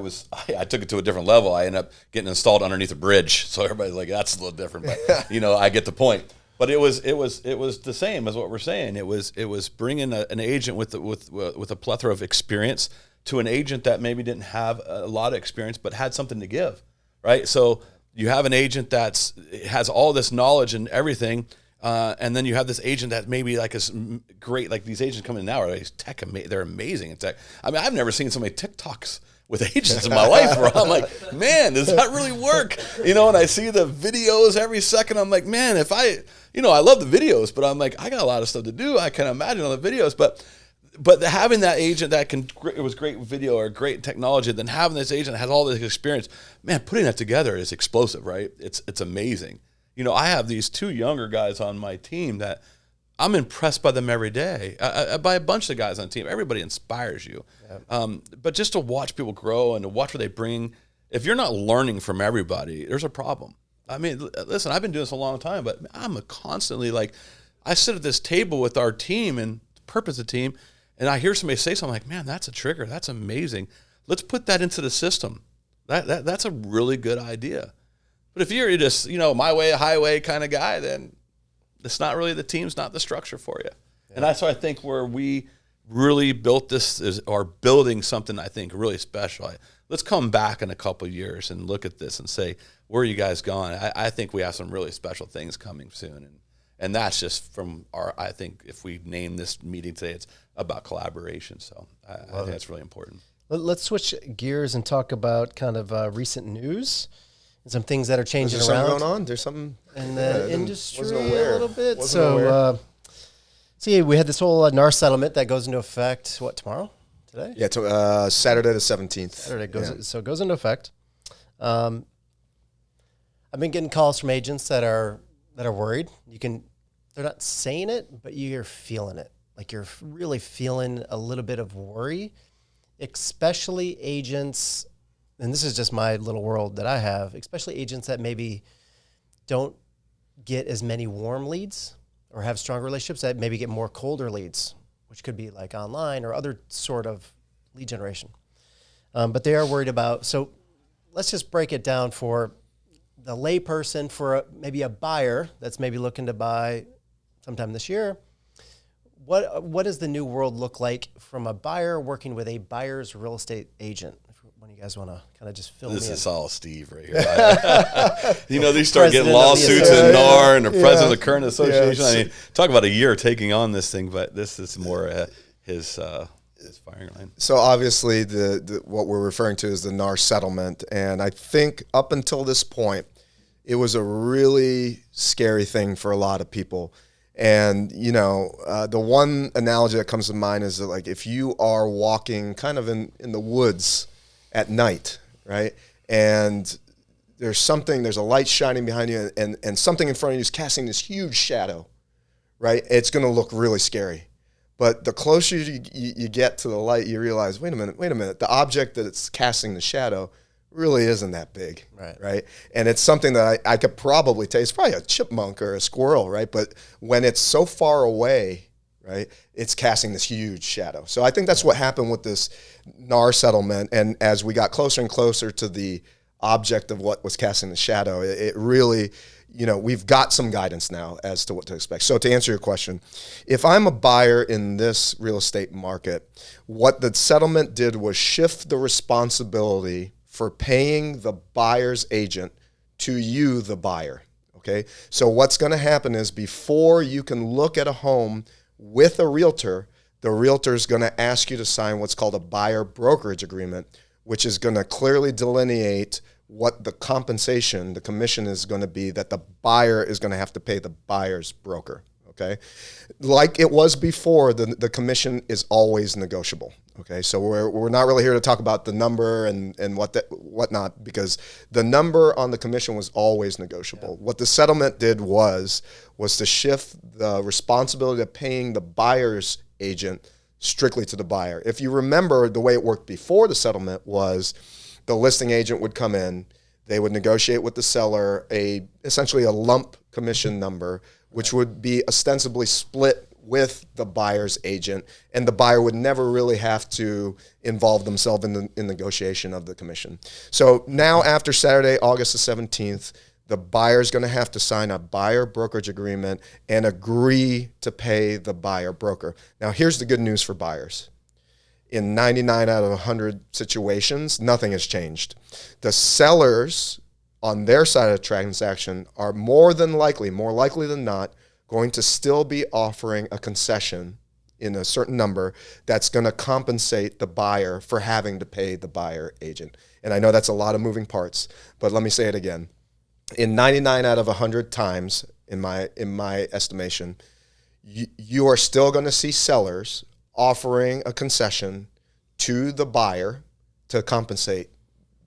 took it to a different level. I ended up getting installed underneath a bridge. So everybody's like, that's a little different, but I get the point. But it was the same as what we're saying. It was bringing an agent with a plethora of experience to an agent that maybe didn't have a lot of experience but had something to give, right? So you have an agent that has all this knowledge and everything, and then you have this agent that maybe like is great. Like these agents coming in now are they're amazing in tech. I mean, I've never seen so many TikToks with agents in my life where I'm like, man, does that really work? And I see the videos every second. I'm like, man, if I love the videos, but I'm like, I got a lot of stuff to do. I can imagine on the videos, but having that agent that it was great video or great technology, then having this agent that has all this experience, man, putting that together is explosive, right? It's amazing. I have these two younger guys on my team that I'm impressed by them every day, by a bunch of guys on the team. Everybody inspires you. Yep. But just to watch people grow and to watch what they bring, if you're not learning from everybody, there's a problem. I mean, listen, I've been doing this a long time, but I'm constantly I sit at this table with our team and the purpose of the team, and I hear somebody say something like, man, that's a trigger. That's amazing. Let's put that into the system. That's a really good idea. But if you're just, my way, highway kind of guy, then it's not really the team's not the structure for you. Yeah. And that's why I think where we really built this are building something I think really special. Let's come back in a couple of years and look at this and say, where are you guys going? I think we have some really special things coming soon. And that's just from I think if we name this meeting today, it's about collaboration. So I think that's really important. Let's switch gears and talk about kind of recent news and some things that are changing around. Something going on? There's something in the industry a little bit. We had this whole NAR settlement that goes into effect, tomorrow? Today? Yeah, Saturday the 17th. So it goes into effect. I've been getting calls from agents that are worried. They're not saying it, but you're feeling it. Like you're really feeling a little bit of worry, especially agents, and this is just my little world that I have, especially agents that maybe don't get as many warm leads or have stronger relationships, that maybe get more colder leads, which could be like online or other sort of lead generation. But they are worried about, so let's just break it down for the layperson, for maybe a buyer that's maybe looking to buy sometime this year. What does the new world look like from a buyer working with a buyer's real estate agent? One of you guys want to kind of just fill This me is in? all Steve right here. These start getting President of the lawsuits in association. NAR and the president of the Yeah. current association. Yeah. I mean, talk about a year taking on this thing, but this is more his firing line. So obviously, the what we're referring to is the NAR settlement, and I think up until this point, it was a really scary thing for a lot of people. And the one analogy that comes to mind is that, like, if you are walking kind of in the woods at night, right, and there's a light shining behind you, and something in front of you is casting this huge shadow, right? It's going to look really scary. But the closer you get to the light, you realize, wait a minute, the object that it's casting the shadow really isn't that big, right? And it's something that I could probably tell. It's probably a chipmunk or a squirrel, right? But when it's so far away, right, it's casting this huge shadow. So I think that's what happened with this NAR settlement. And as we got closer and closer to the object of what was casting the shadow, it really, we've got some guidance now as to what to expect. So to answer your question, if I'm a buyer in this real estate market, what the settlement did was shift the responsibility for paying the buyer's agent to you, the buyer, okay? So what's gonna happen is, before you can look at a home with a realtor, the realtor's gonna ask you to sign what's called a buyer brokerage agreement, which is gonna clearly delineate what the compensation, the commission is going to be that the buyer is going to have to pay the buyer's broker, okay? Like it was before, the commission is always negotiable, okay? So we're not really here to talk about the number and whatnot, because the number on the commission was always negotiable. Yeah. What the settlement did was to shift the responsibility of paying the buyer's agent strictly to the buyer. If you remember, the way it worked before the settlement was, the listing agent would come in, they would negotiate with the seller essentially a lump commission number, which would be ostensibly split with the buyer's agent, and the buyer would never really have to involve themselves in the negotiation of the commission. So now, after Saturday, August the 17th, the buyer's going to have to sign a buyer brokerage agreement and agree to pay the buyer broker. Now, here's the good news for buyers. In 99 out of 100 situations, nothing has changed. The sellers on their side of the transaction are more likely than not, going to still be offering a concession in a certain number that's going to compensate the buyer for having to pay the buyer agent. And I know that's a lot of moving parts, but let me say it again. In 99 out of 100 times, in my estimation, you are still going to see sellers offering a concession to the buyer to compensate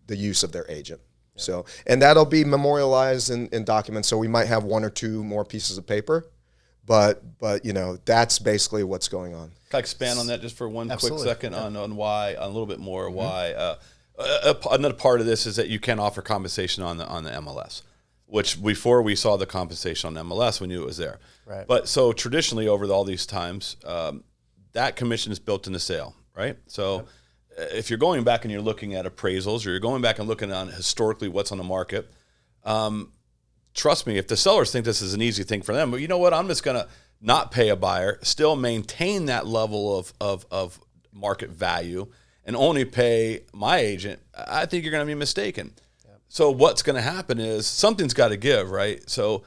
the use of their agent. Yeah. So, and that'll be memorialized in documents. So we might have one or two more pieces of paper, but that's basically what's going on. Can I expand on that just for one Absolutely. quick second on why, a little bit more why? Another part of this is that you can offer compensation on the MLS, which before we saw the compensation on MLS, we knew it was there. Right. But so traditionally over all these times, that commission is built in the sale, right? So if you're going back and you're looking at appraisals, or you're going back and looking on historically what's on the market, trust me, if the sellers think this is an easy thing for them, but you know what, I'm just going to not pay a buyer, still maintain that level of market value, and only pay my agent, I think you're going to be mistaken. Yep. So what's going to happen is something's got to give, right? So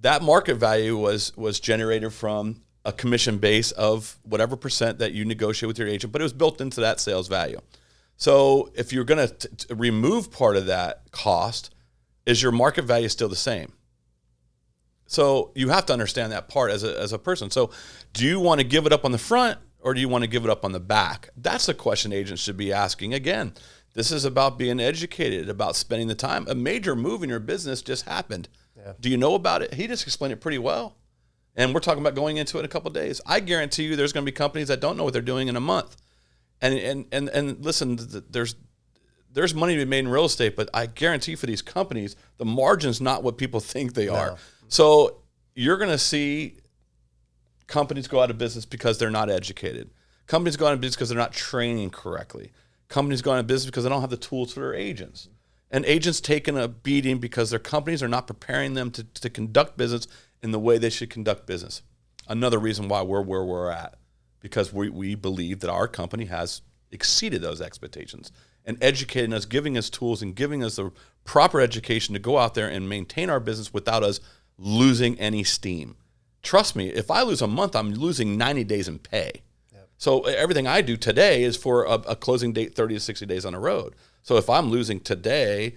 that market value was generated from a commission base of whatever percent that you negotiate with your agent, but it was built into that sales value. So if you're going to remove part of that cost, is your market value still the same? So you have to understand that part as a person. So do you want to give it up on the front, or do you want to give it up on the back? That's the question agents should be asking. Again, this is about being educated, about spending the time. A major move in your business just happened. Yeah. Do you know about it? He just explained it pretty well. And we're talking about going into it in a couple of days. I guarantee you there's going to be companies that don't know what they're doing in a month. And listen, there's money to be made in real estate, but I guarantee for these companies, the margin's not what people think they are. So you're going to see companies go out of business because they're not educated. Companies go out of business because they're not training correctly. Companies go out of business because they don't have the tools for their agents. And agents taking a beating because their companies are not preparing them to conduct business in the way they should conduct business. Another reason why we're where we're at, because we believe that our company has exceeded those expectations. and educating us, giving us tools and giving us the proper education to go out there and maintain our business without us losing any steam. Trust me, if I lose a month, I'm losing 90 days in pay. Yep. So everything I do today is for a closing date 30 to 60 days on the road. So if I'm losing today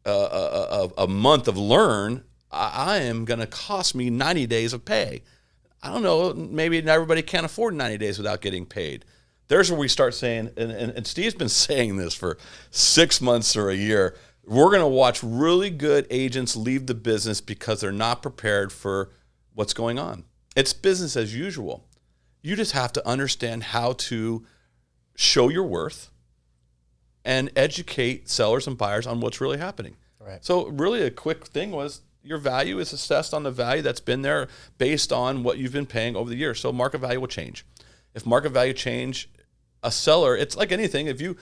a month of learn, I am going to cost me 90 days of pay. I don't know, maybe everybody can't afford 90 days without getting paid. There's where we start saying, and Steve's been saying this for 6 months or a year, we're going to watch really good agents leave the business because they're not prepared for what's going on. It's business as usual. You just have to understand how to show your worth and educate sellers and buyers on what's really happening. Right. So really a quick thing was your value is assessed on the value that's been there based on what you've been paying over the years. So market value will change. If market value change, a seller, it's like anything. If you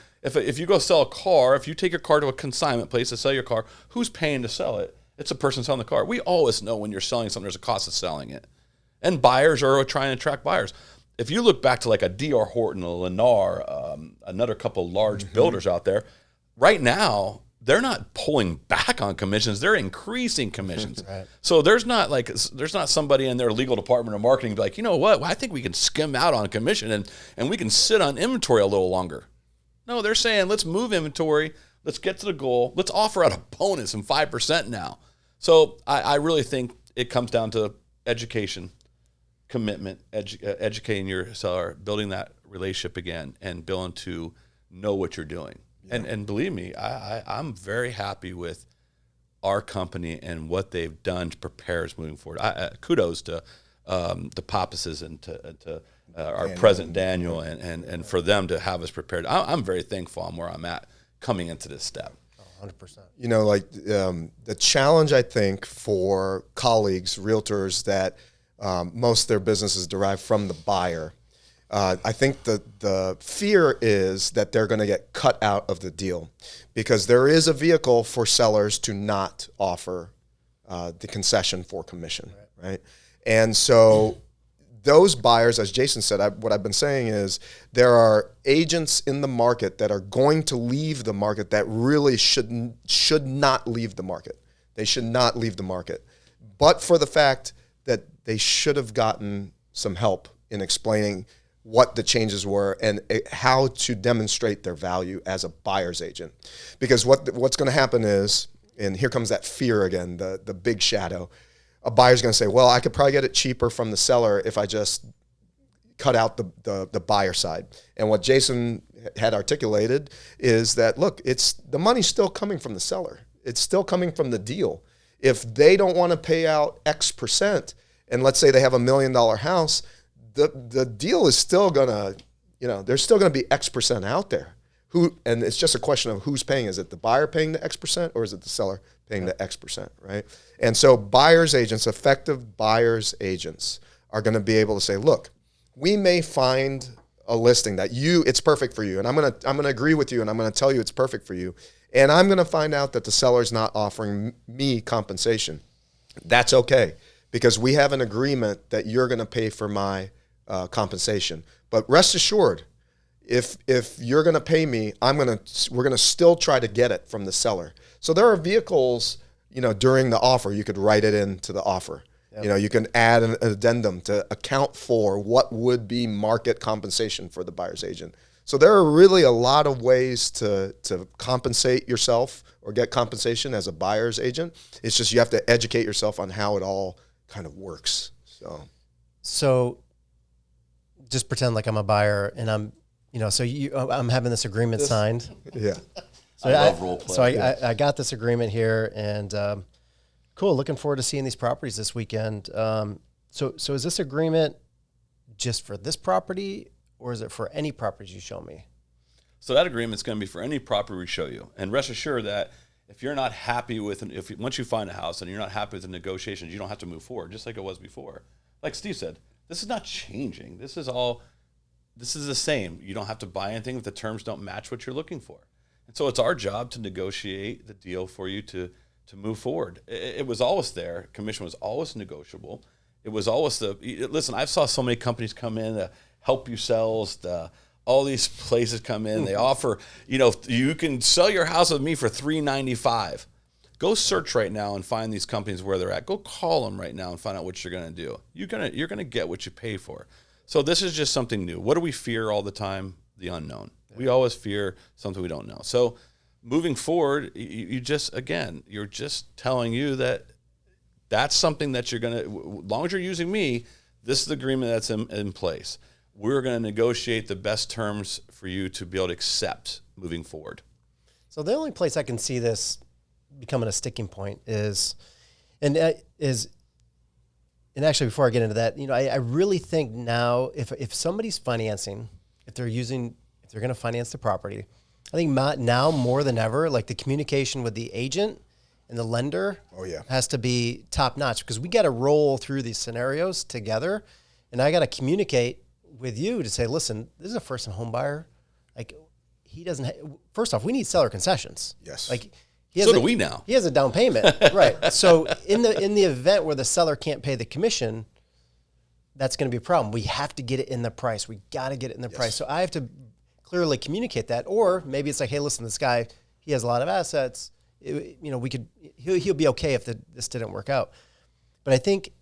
go sell a car, if you take your car to a consignment place to sell your car, who's paying to sell it? It's the person selling the car. We always know when you're selling something, there's a cost of selling it. And buyers are trying to attract buyers. If you look back to like a D.R. Horton, a Lennar, another couple large builders out there, right now, they're not pulling back on commissions. They're increasing commissions. Right. So there's not somebody in their legal department or marketing be like, you know what? Well, I think we can skim out on commission and we can sit on inventory a little longer. No, they're saying, let's move inventory. Let's get to the goal. Let's offer out a bonus and 5% now. So I really think it comes down to education, commitment, educating your seller, building that relationship again, and building to know what you're doing. Yeah. And believe me, I'm very happy with our company and what they've done to prepare us moving forward. Kudos to the Pappases and to our Daniel. President Daniel and for them to have us prepared. I'm very thankful on where I'm at coming into this step. 100%. You know, like the challenge, I think, for colleagues, realtors, that most of their businesses derive from the buyer. I think the fear is that they're going to get cut out of the deal because there is a vehicle for sellers to not offer the concession for commission, right? And so those buyers, as Jason said, what I've been saying is there are agents in the market that are going to leave the market that really should not leave the market. They should not leave the market, but for the fact that they should have gotten some help in explaining what the changes were and how to demonstrate their value as a buyer's agent. Because what's going to happen is, and here comes that fear again, the big shadow. A buyer's going to say, well, I could probably get it cheaper from the seller if I just cut out the buyer side. And what Jason had articulated is that, look, the money's still coming from the seller. It's still coming from the deal. If they don't want to pay out X percent, and let's say they have $1 million house, the deal is still going to, there's still going to be X percent out there. And it's just a question of who's paying. Is it the buyer paying the X percent or is it the seller paying the X percent, right? And so buyer's agents, effective buyer's agents, are going to be able to say, look, we may find a listing that it's perfect for you, and I'm going to agree with you, and I'm going to tell you it's perfect for you, and I'm going to find out that the seller's not offering me compensation. That's okay, because we have an agreement that you're going to pay for my compensation. But rest assured, if you're going to pay me, we're going to still try to get it from the seller. So there are vehicles, during the offer, you could write it into the offer. Yep. You can add an addendum to account for what would be market compensation for the buyer's agent. So there are really a lot of ways to compensate yourself or get compensation as a buyer's agent. It's just you have to educate yourself on how it all kind of works. So just pretend like I'm a buyer and I'm having this agreement signed. Yeah. So I love role play. So I got this agreement here, and cool. Looking forward to seeing these properties this weekend. So is this agreement just for this property, or is it for any properties you show me? So that agreement's going to be for any property we show you, and rest assured that if you're not happy with, once you find a house and you're not happy with the negotiations, you don't have to move forward, just like it was before. Like Steve said, this is not changing. This is the same. You don't have to buy anything if the terms don't match what you're looking for. And so it's our job to negotiate the deal for you to move forward. It was always there. Commission was always negotiable. It was always listen, I saw so many companies come in to help you sell, all these places come in. They offer, you know, you can sell your house with me for $395. Go search right now and find these companies where they're at. Go call them right now and find out what you're going to do. You're gonna get what you pay for. So this is just something new. What do we fear all the time? The unknown. We always fear something we don't know. So moving forward, you're just telling you that that's something that you're going to, as long as you're using me, this is the agreement that's in place. We're going to negotiate the best terms for you to be able to accept moving forward. So the only place I can see this becoming a sticking point is and actually before I get into that, you know, I really think now if somebody's financing, if they're going to finance the property, I think now more than ever, like the communication with the agent and the lender has to be top notch, because we got to roll through these scenarios together, and I got to communicate with you to say, listen, this is a first-time home buyer. Like, he doesn't. First off, we need seller concessions. Yes. Like, So do we now. He has a down payment, right? So in the event where the seller can't pay the commission, that's going to be a problem. We have to get it in the price. We got to get it in the price. So I have to clearly communicate that, or maybe it's like, hey, listen, this guy, he has a lot of assets. He'll be okay if this didn't work out. But I think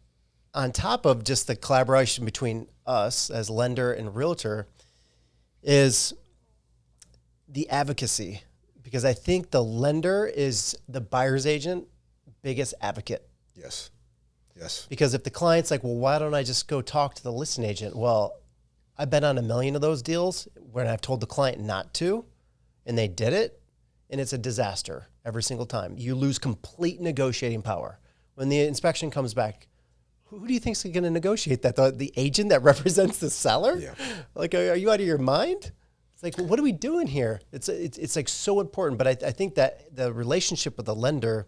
on top of just the collaboration between us as lender and realtor is the advocacy. Because I think the lender is the buyer's agent biggest advocate. Yes. Yes. Because if the client's like, well, why don't I just go talk to the listing agent? Well, I've been on 1 million of those deals when I've told the client not to, and they did it, and it's a disaster every single time. You lose complete negotiating power. When the inspection comes back, who do you think's going to negotiate that? The agent that represents the seller? Yeah. Like, are you out of your mind? It's like, well, what are we doing here? It's like so important. But I think that the relationship with the lender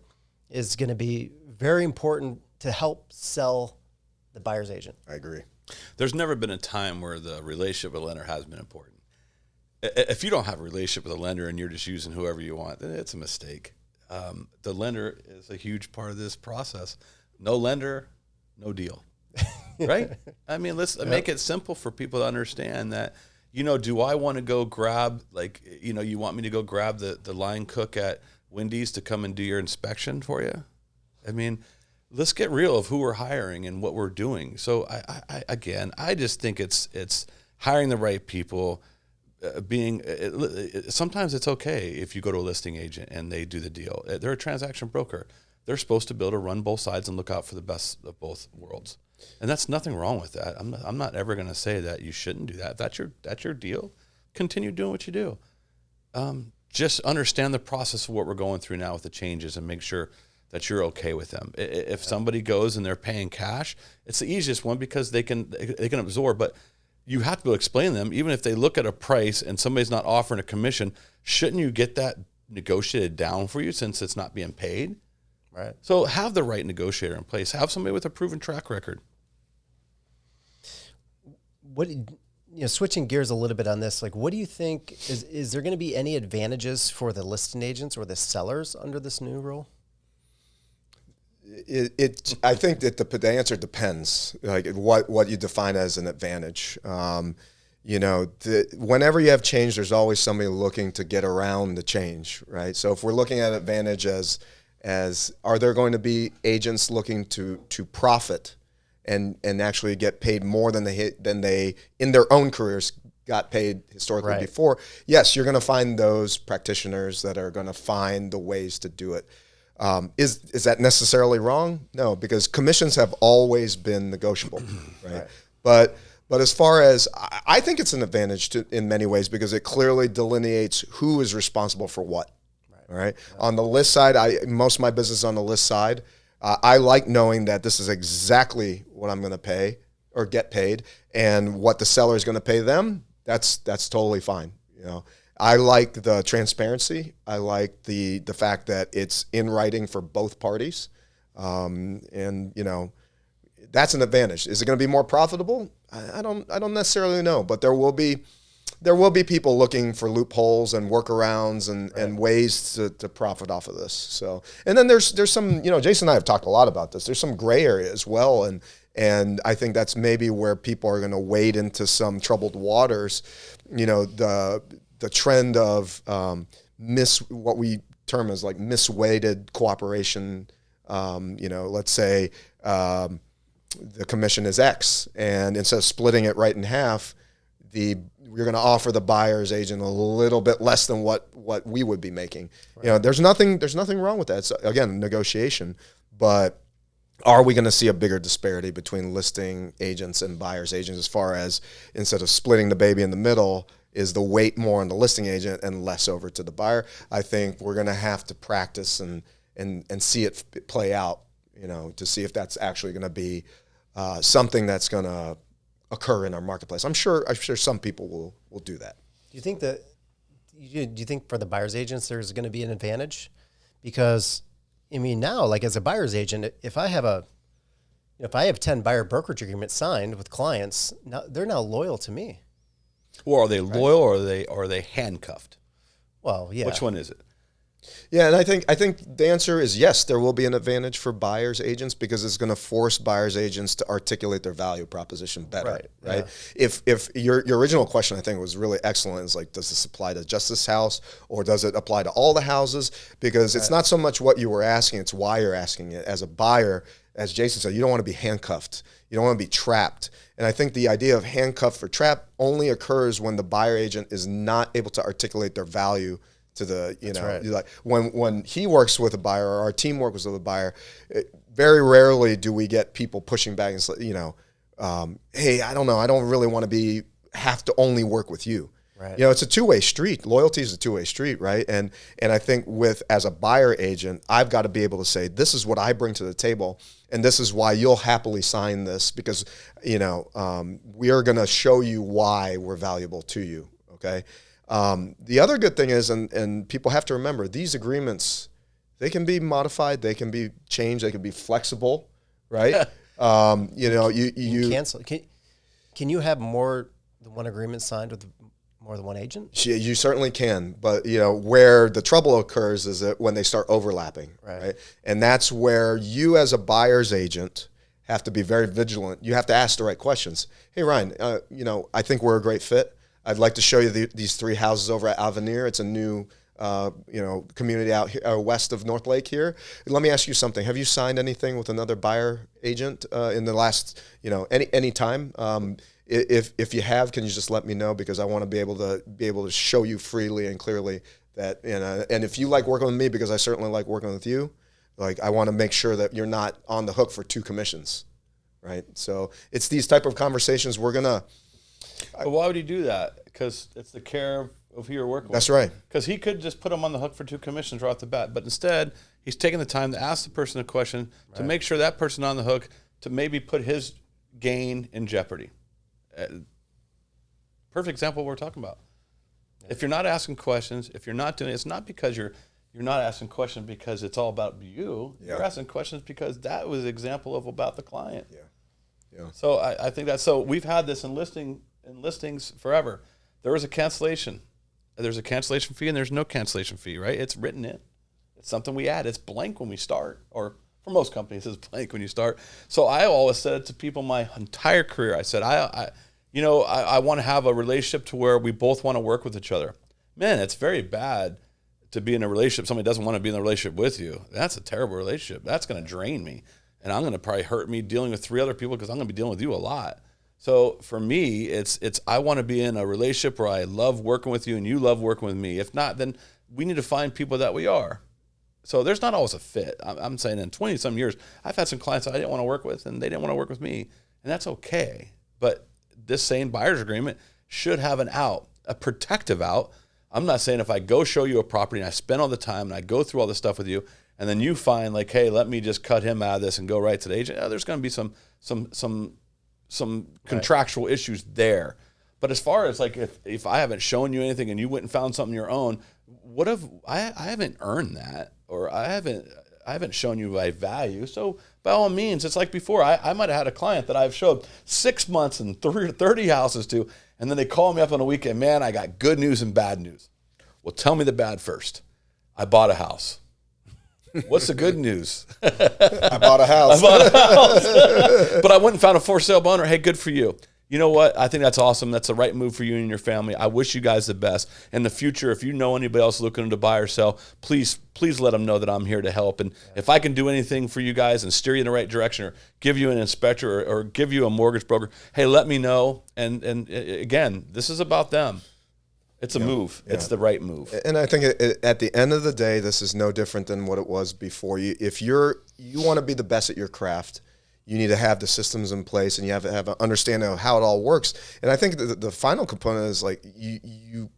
is going to be very important to help sell the buyer's agent. I agree. There's never been a time where the relationship with a lender has been important. If you don't have a relationship with a lender and you're just using whoever you want, then it's a mistake. The lender is a huge part of this process. No lender, no deal, right? I mean, let's make it simple for people to understand that, you know, do I want to go grab, like, you know, you want me to go grab the line cook at Wendy's to come and do your inspection for you? I mean, let's get real of who we're hiring and what we're doing. So I just think it's hiring the right people. Sometimes it's okay if you go to a listing agent and they do the deal. They're a transaction broker. They're supposed to be able to run both sides and look out for the best of both worlds. And that's nothing wrong with that. I'm not ever going to say that you shouldn't do that. If that's your deal, continue doing what you do. Just understand the process of what we're going through now with the changes and make sure that you're okay with them. If somebody goes and they're paying cash, it's the easiest one because they can absorb, but you have to be able to explain to them, even if they look at a price and somebody's not offering a commission, shouldn't you get that negotiated down for you since it's not being paid? Right. So have the right negotiator in place. Have somebody with a proven track record. Switching gears a little bit on this, like, what do you think, is there going to be any advantages for the listing agents or the sellers under this new rule? I think that the answer depends, like what you define as an advantage. Whenever you have change, there's always somebody looking to get around the change, right? So if we're looking at advantage as are there going to be agents looking to profit and actually get paid more than they in their own careers got paid historically before? Yes, you're going to find those practitioners that are going to find the ways to do it. Is that necessarily wrong? No, because commissions have always been negotiable, right? But as far as, I think it's an advantage in many ways because it clearly delineates who is responsible for what, right? On the list side, most of my business is on the list side. I like knowing that this is exactly what I'm going to pay or get paid, and what the seller is going to pay them. That's totally fine, you know. I like the transparency. I like the fact that it's in writing for both parties. And you know, that's an advantage. Is it going to be more profitable? I don't necessarily know, but there will be there will be people looking for loopholes and workarounds and ways to profit off of this. So, and then there's some, Jason and I have talked a lot about this. There's some gray area as well, and I think that's maybe where people are going to wade into some troubled waters. The trend of what we term as like misweighted cooperation. Let's say the commission is X, and instead of splitting it right in half, we're going to offer the buyer's agent a little bit less than what we would be making. Right. There's nothing wrong with that. It's, again, negotiation, but are we going to see a bigger disparity between listing agents and buyer's agents as far as instead of splitting the baby in the middle, is the weight more on the listing agent and less over to the buyer? I think we're going to have to practice and see it play out, to see if that's actually going to be something that's going to occur in our marketplace. I'm sure some people will do that. Do you think for the buyer's agents there's going to be an advantage? Because now, like as a buyer's agent, if I have 10 buyer brokerage agreements signed with clients, they're now loyal to me. Or are they loyal, or are they handcuffed? Well, yeah. Which one is it? Yeah, and I think the answer is yes. There will be an advantage for buyers agents because it's going to force buyers agents to articulate their value proposition better, right? Yeah. If your original question, I think, was really excellent. Is like, does this apply to just this house, or does it apply to all the houses? Because it's not so much what you were asking; it's why you're asking it. As a buyer, as Jason said, you don't want to be handcuffed. You don't want to be trapped. And I think the idea of handcuffed or trapped only occurs when the buyer agent is not able to articulate their value to the, like when he works with a buyer, or our team works with a buyer, very rarely do we get people pushing back and say, hey, I don't know, I don't really want to have to only work with you. Right. It's a two-way street. Loyalty is a two-way street, right? And I think as a buyer agent, I've got to be able to say, this is what I bring to the table, and this is why you'll happily sign this, because we are going to show you why we're valuable to you. Okay. The other good thing is, and people have to remember, these agreements, they can be modified, they can be changed, they can be flexible, right? You cancel. Can you have more than one agreement signed with more than one agent? You certainly can, but where the trouble occurs is that when they start overlapping, right? And that's where you, as a buyer's agent, have to be very vigilant. You have to ask the right questions. Hey, Ryan, I think we're a great fit. I'd like to show you these 3 houses over at Avenir. It's a new, community out here, west of North Lake here. Let me ask you something. Have you signed anything with another buyer agent in the last, any time? If you have, can you just let me know, because I want to be able to show you freely and clearly that, and if you like working with me, because I certainly like working with you, like I want to make sure that you're not on the hook for 2 commissions, right? So it's these type of conversations we're gonna. But why would he do that? Because it's the care of who you're working with. That's right. Because he could just put them on the hook for 2 commissions right off the bat, but instead he's taking the time to ask the person a question to make sure that person on the hook to maybe put his gain in jeopardy. Perfect example of what we're talking about. If you're not asking questions, if you're not doing it, it's not because you're not asking questions because it's all about you. Yeah. You're asking questions because that was an example of about the client. Yeah. So I think that's, so we've had this in listings forever. There was a cancellation. There's a cancellation fee and there's no cancellation fee, right? It's written in. It's something we add. It's blank when we start, or for most companies, it's blank when you start. So I always said it to people my entire career. I said, I want to have a relationship to where we both want to work with each other. Man, it's very bad to be in a relationship. Somebody doesn't want to be in a relationship with you. That's a terrible relationship. That's going to drain me. And I'm going to probably hurt me dealing with 3 other people because I'm going to be dealing with you a lot. So for me, it's I want to be in a relationship where I love working with you and you love working with me. If not, then we need to find people that we are. So there's not always a fit. I'm saying in 20-some years, I've had some clients that I didn't want to work with and they didn't want to work with me. And that's okay. But this same buyer's agreement should have an out, a protective out. I'm not saying if I go show you a property and I spend all the time and I go through all this stuff with you, and then you find like, hey, let me just cut him out of this and go right to the agent. There's going to be some contractual issues there. But as far as like if I haven't shown you anything and you went and found something your own, I haven't earned that, or I haven't shown you my value. So by all means, it's like before. I might have had a client that I've showed 6 months and 30 houses to, And then they call me up on a weekend, man, I got good news and bad news. Well, tell me the bad first. I bought a house. What's the good news? I bought a house. But I went and found a for sale owner. Hey, good for you. You know what? I think that's awesome. That's the right move for you and your family. I wish you guys the best. In the future, if you know anybody else looking to buy or sell, please let them know that I'm here to help. And if I can do anything for you guys and steer you in the right direction or give you an inspector or give you a mortgage broker, hey, let me know. And again, this is about them. It's a move. Yeah. It's the right move. And I think at the end of the day, this is no different than what it was before. If you want to be the best at your craft, you need to have the systems in place, and you have to have an understanding of how it all works. And I think the final component is like you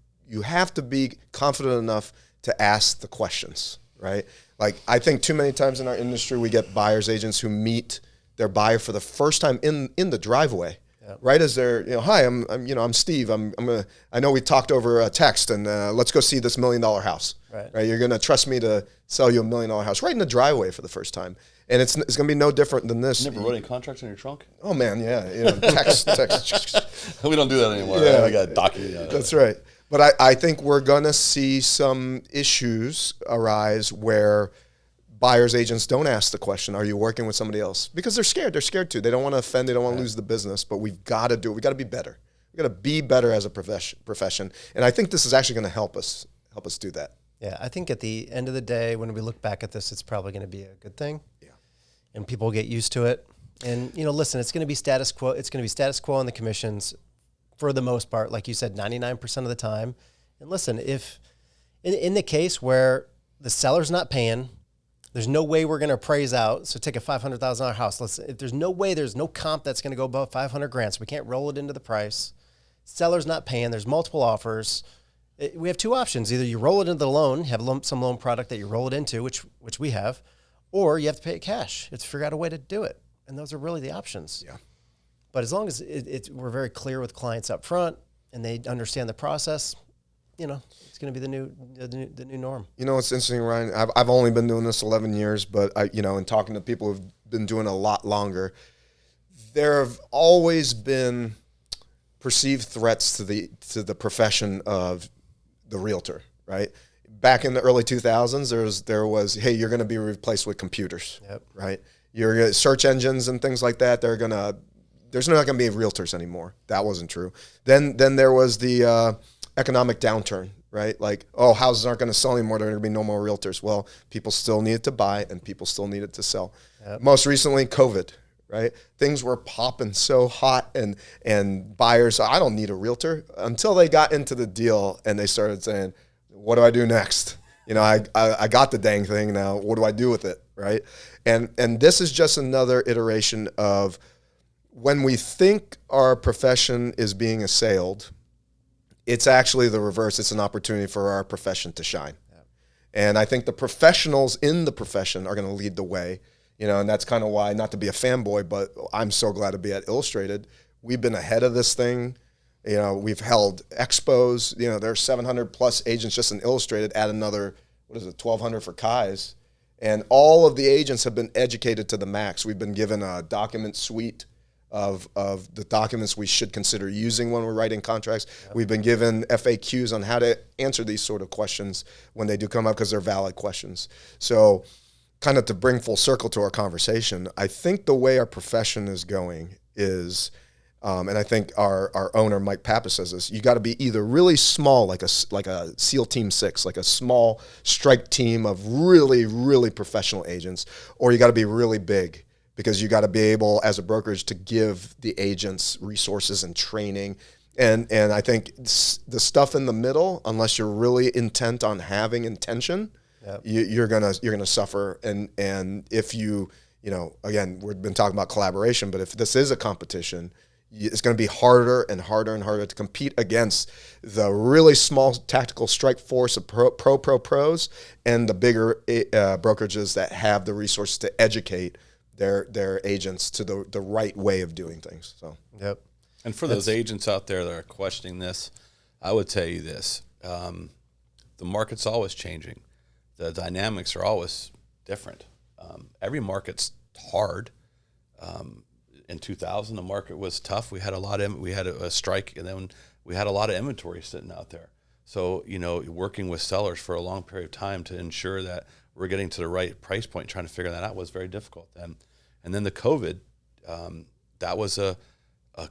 have to be confident enough to ask the questions, right? Like I think too many times in our industry we get buyers agents who meet their buyer for the first time in the driveway. Yep. Right as they're, hi, I'm Steve. I know we talked over a text, and let's go see this $1 million house. Right? You're gonna trust me to sell you $1 million house right in the driveway for the first time, and it's gonna be no different than this. You never wrote any contracts in your trunk? Oh man, yeah, text. We don't do that anymore. Yeah, right? We got document. That's right. But I think we're gonna see some issues arise where buyers agents don't ask the question, are you working with somebody else? Because they're scared. They're scared too. They don't want to offend. They don't want to lose the business. But we've got to do it. We've got to be better. We've got to be better as a profession. And I think this is actually going to help us do that. Yeah, I think at the end of the day, when we look back at this, it's probably going to be a good thing. Yeah. And people get used to it. And, listen, it's going to be status quo. It's going to be status quo on the commissions for the most part, like you said, 99% of the time. And listen, if in the case where the seller's not paying, there's no way we're going to appraise out. So take a $500,000 house. If there's no way, there's no comp that's going to go above $500,000. So we can't roll it into the price. Seller's not paying. There's multiple offers. We have two options. Either you roll it into the loan, have some loan product that you roll it into, which we have, or you have to pay it cash. You have to figure out a way to do it. And those are really the options. Yeah. But as long as we're very clear with clients up front and they understand the process, it's going to be the new norm. It's interesting, Ryan. I've only been doing this 11 years, but in talking to people who've been doing a lot longer, there have always been perceived threats to the profession of the realtor, right? Back in the early 2000s, there was, hey, you're going to be replaced with computers, right? You're gonna, search engines and things like that. There's not going to be realtors anymore. That wasn't true. Then there was the economic downturn, right? Like, houses aren't going to sell anymore. There are going to be no more realtors. Well, people still needed to buy and people still needed to sell. Yep. Most recently, COVID, right? Things were popping so hot and buyers, I don't need a realtor, until they got into the deal and they started saying, what do I do next? I got the dang thing now. What do I do with it, right? And this is just another iteration of when we think our profession is being assailed, it's actually the reverse. It's an opportunity for our profession to shine. Yeah. And I think the professionals in the profession are going to lead the way, and that's kind of why, not to be a fanboy, but I'm so glad to be at Illustrated. We've been ahead of this thing. We've held expos. There's 700 plus agents just in Illustrated, add another, 1,200 for Kai's. And all of the agents have been educated to the max. We've been given a document suite of the documents we should consider using when we're writing contracts. Yep. We've been given FAQs on how to answer these sort of questions when they do come up, because they're valid questions. So kind of to bring full circle to our conversation, I think the way our profession is going is, and I think our owner, Mike Pappas, says this, you got to be either really small, like a SEAL Team 6, like a small strike team of really, really professional agents, or you got to be really big, because you got to be able, as a brokerage, to give the agents resources and training. And I think the stuff in the middle, unless you're really intent on having intention, yep, you're gonna suffer. And if you again, we've been talking about collaboration, but if this is a competition, it's going to be harder and harder and harder to compete against the really small tactical strike force of pros and the bigger brokerages that have the resources to educate their agents to the right way of doing things. So, yep. And for those agents out there that are questioning this, I would tell you this: the market's always changing. The dynamics are always different. Every market's hard. In 2000, the market was tough. We had a strike, and then we had a lot of inventory sitting out there. So, working with sellers for a long period of time to ensure that we're getting to the right price point, trying to figure that out was very difficult. And then the COVID, that was a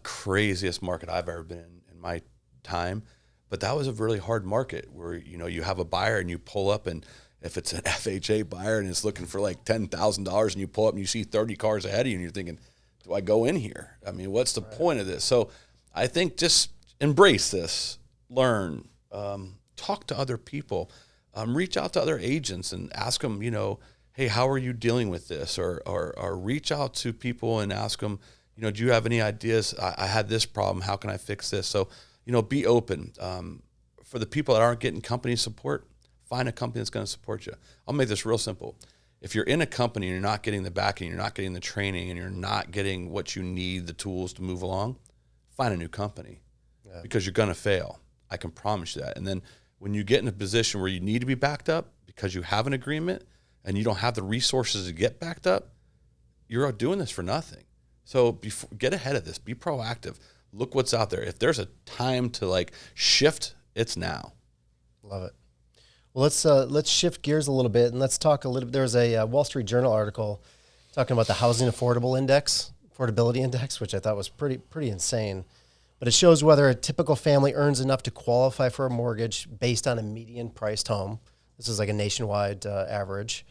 craziest market I've ever been in my time. But that was a really hard market where, you have a buyer and you pull up, and if it's an FHA buyer and it's looking for like $10,000 and you pull up and you see 30 cars ahead of you and you're thinking, do I go in here? I mean, what's the point of this? So I think just embrace this, learn, talk to other people, reach out to other agents and ask them, hey, how are you dealing with this? Or reach out to people and ask them, do you have any ideas? I had this problem. How can I fix this? So, be open. For the people that aren't getting company support, find a company that's going to support you. I'll make this real simple. If you're in a company and you're not getting the backing, you're not getting the training, and you're not getting what you need, the tools to move along, find a new company because you're going to fail. I can promise you that. And then when you get in a position where you need to be backed up because you have an agreement and you don't have the resources to get backed up, you're doing this for nothing. So get ahead of this. Be proactive. Look what's out there. If there's a time to shift, it's now. Love it. Well, let's shift gears a little bit and let's talk a little bit. There was a Wall Street Journal article talking about the housing affordability index, which I thought was pretty insane. But it shows whether a typical family earns enough to qualify for a mortgage based on a median priced home. This is like a nationwide average.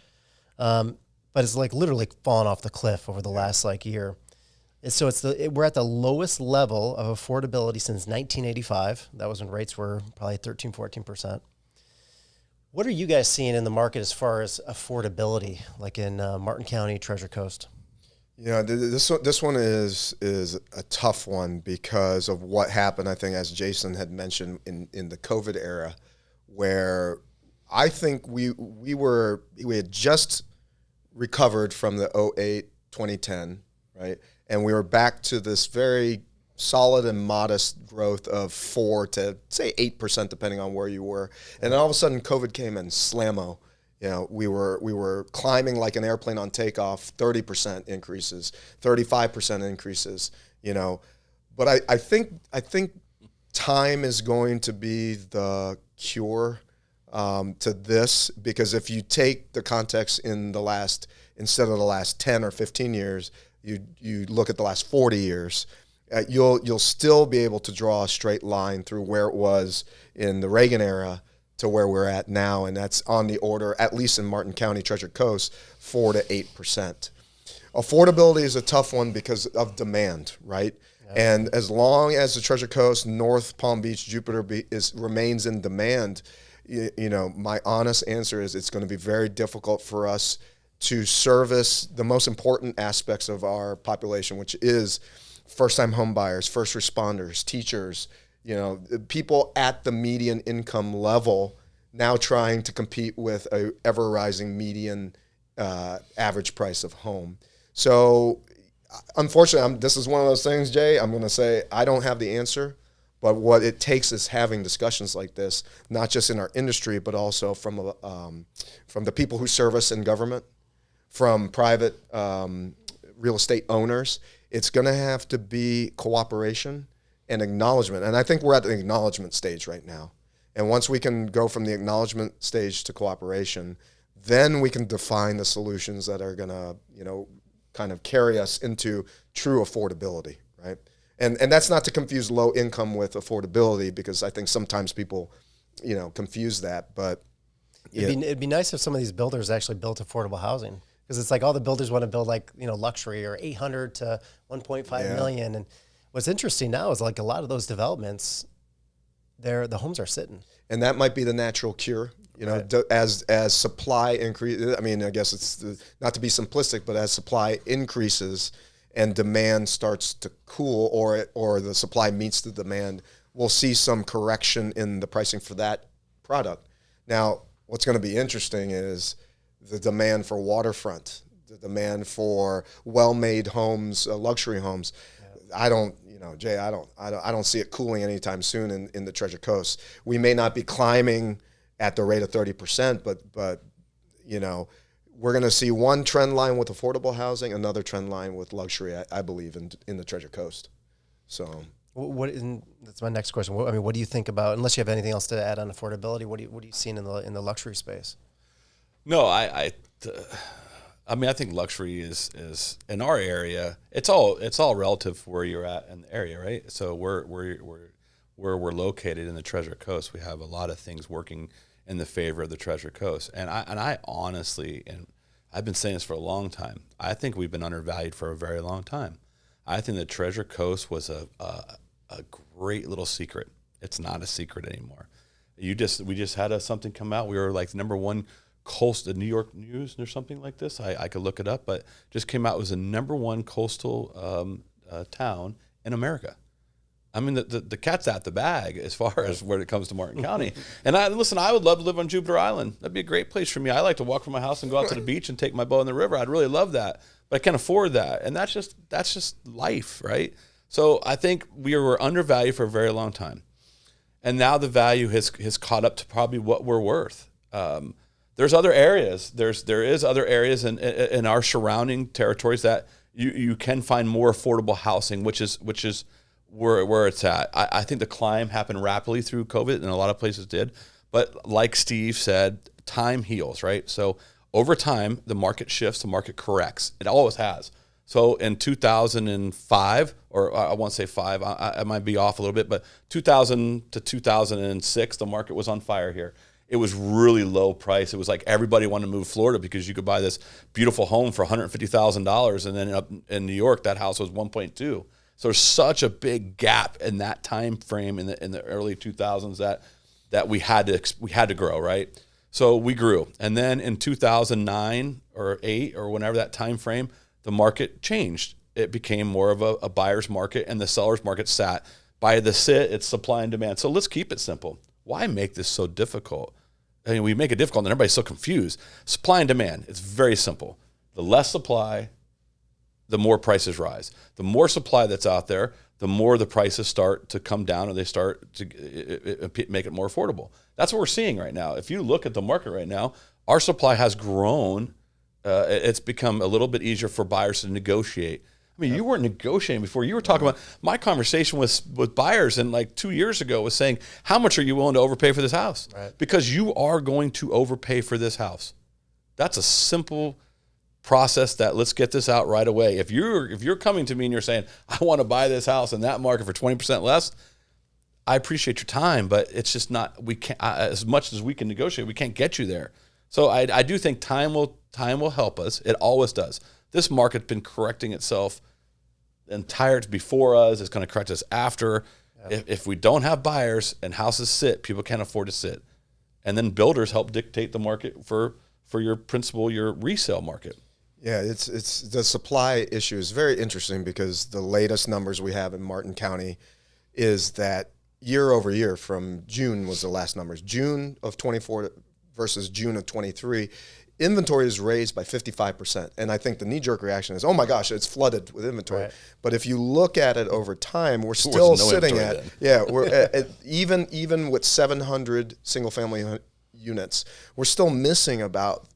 But it's literally fallen off the cliff over the last year. And so we're at the lowest level of affordability since 1985. That was when rates were probably 13, 14%. What are you guys seeing in the market as far as affordability, like in Martin County, Treasure Coast? This one is a tough one because of what happened, I think, as Jason had mentioned in the COVID era, where I think we had just recovered from the 2008, 2010, right? And we were back to this very solid and modest growth of 4 to say 8%, depending on where you were. And then all of a sudden COVID came and slammo. We were climbing like an airplane on takeoff, 30% increases, 35% increases, But I think time is going to be the cure to this, because if you take the context in instead of the last 10 or 15 years, you look at the last 40 years, you'll still be able to draw a straight line through where it was in the Reagan era to where we're at now, and that's on the order, at least in Martin County, Treasure Coast, 4 to 8%. Affordability is a tough one because of demand, right? Yep. And as long as the Treasure Coast, North Palm Beach, Jupiter remains in demand, my honest answer is it's going to be very difficult for us to service the most important aspects of our population, which is first-time home buyers, first responders, teachers, people at the median income level now trying to compete with a ever-rising median average price of home. So unfortunately, this is one of those things, Jay, I'm going to say I don't have the answer, but what it takes is having discussions like this, not just in our industry, but also from the people who serve us in government, from private real estate owners. It's going to have to be cooperation and acknowledgement. And I think we're at the acknowledgement stage right now. And once we can go from the acknowledgement stage to cooperation, then we can define the solutions that are going to, kind of carry us into true affordability, right? And that's not to confuse low income with affordability, because I think sometimes people, confuse that. But it'd be nice if some of these builders actually built affordable housing, because it's like all the builders want to build luxury or 800 to 1.5 million. And what's interesting now is a lot of those developments, the homes are sitting. And that might be the natural cure, Right. as supply increases. I mean, I guess it's not to be simplistic, but as supply increases and demand starts to cool, or the supply meets the demand, we'll see some correction in the pricing for that product. Now, what's going to be interesting is the demand for waterfront, the demand for well-made homes, luxury homes. Yeah. Jay, I don't see it cooling anytime soon in the Treasure Coast. We may not be climbing at the rate of 30%, but we're going to see one trend line with affordable housing, another trend line with luxury, I believe, in the Treasure Coast. So That's my next question. What do you think about, unless you have anything else to add on affordability, what are you seeing in the luxury space? No, I think luxury is in our area. It's all relative where you're at in the area, right? So where we're located in the Treasure Coast, we have a lot of things working in the favor of the Treasure Coast. And I honestly, and I've been saying this for a long time, I think we've been undervalued for a very long time. I think the Treasure Coast was a great little secret. It's not a secret anymore. We just had something come out. We were like the number one coastal, the New York News or something like this. I could look it up, but just came out. It was the number one coastal town in America. I mean, the cat's out the bag as far as when it comes to Martin County. And I would love to live on Jupiter Island. That'd be a great place for me. I like to walk from my house and go out to the beach and take my boat in the river. I'd really love that, but I can't afford that. And that's just life, right? So I think we were undervalued for a very long time. And now the value has caught up to probably what we're worth. There's other areas. There is other areas in our surrounding territories that you can find more affordable housing, which is where it's at. I think the climb happened rapidly through COVID, and a lot of places did. But like Steve said, time heals, right? So over time, the market shifts, the market corrects. It always has. So in 2005, or I won't say five, I might be off a little bit, but 2000 to 2006, the market was on fire here. It was really low price. It was like everybody wanted to move to Florida because you could buy this beautiful home for $150,000, and then up in New York, that house was 1.2. So there's such a big gap in that time frame in the early 2000s that we had to grow, right? So we grew, and then in 2009 or 8 or whenever that time frame, the market changed. It became more of a buyer's market, and the seller's market sat. By the sit, it's supply and demand. So let's keep it simple. Why make this so difficult? I mean, we make it difficult, and everybody's so confused. Supply and demand, it's very simple. The less supply, the more prices rise. The more supply that's out there, the more the prices start to come down, or they start to make it more affordable. That's what we're seeing right now. If you look at the market right now, our supply has grown. It's become a little bit easier for buyers to negotiate. I mean, you weren't negotiating before. You were talking about, my conversation with buyers and like 2 years ago was saying, how much are you willing to overpay for this house? Right. Because you are going to overpay for this house. That's a simple process that let's get this out right away. If you're coming to me and you're saying, I want to buy this house in that market for 20% less, I appreciate your time, but it's just not, we can't, as much as we can negotiate, we can't get you there. So I do think time will help us. It always does. This market's been correcting itself before us. It's going to correct us after. Yep. If we don't have buyers and houses sit, people can't afford to sit. And then builders help dictate the market for your resale market. Yeah, it's the supply issue is very interesting because the latest numbers we have in Martin County is that year over year, from June was the last numbers, June of 24 versus June of 23, inventory is raised by 55%. And I think the knee-jerk reaction is, oh my gosh, it's flooded with inventory. Right. But if you look at it over time, we're still sitting at, we're at, even with 700 single-family units, we're still missing about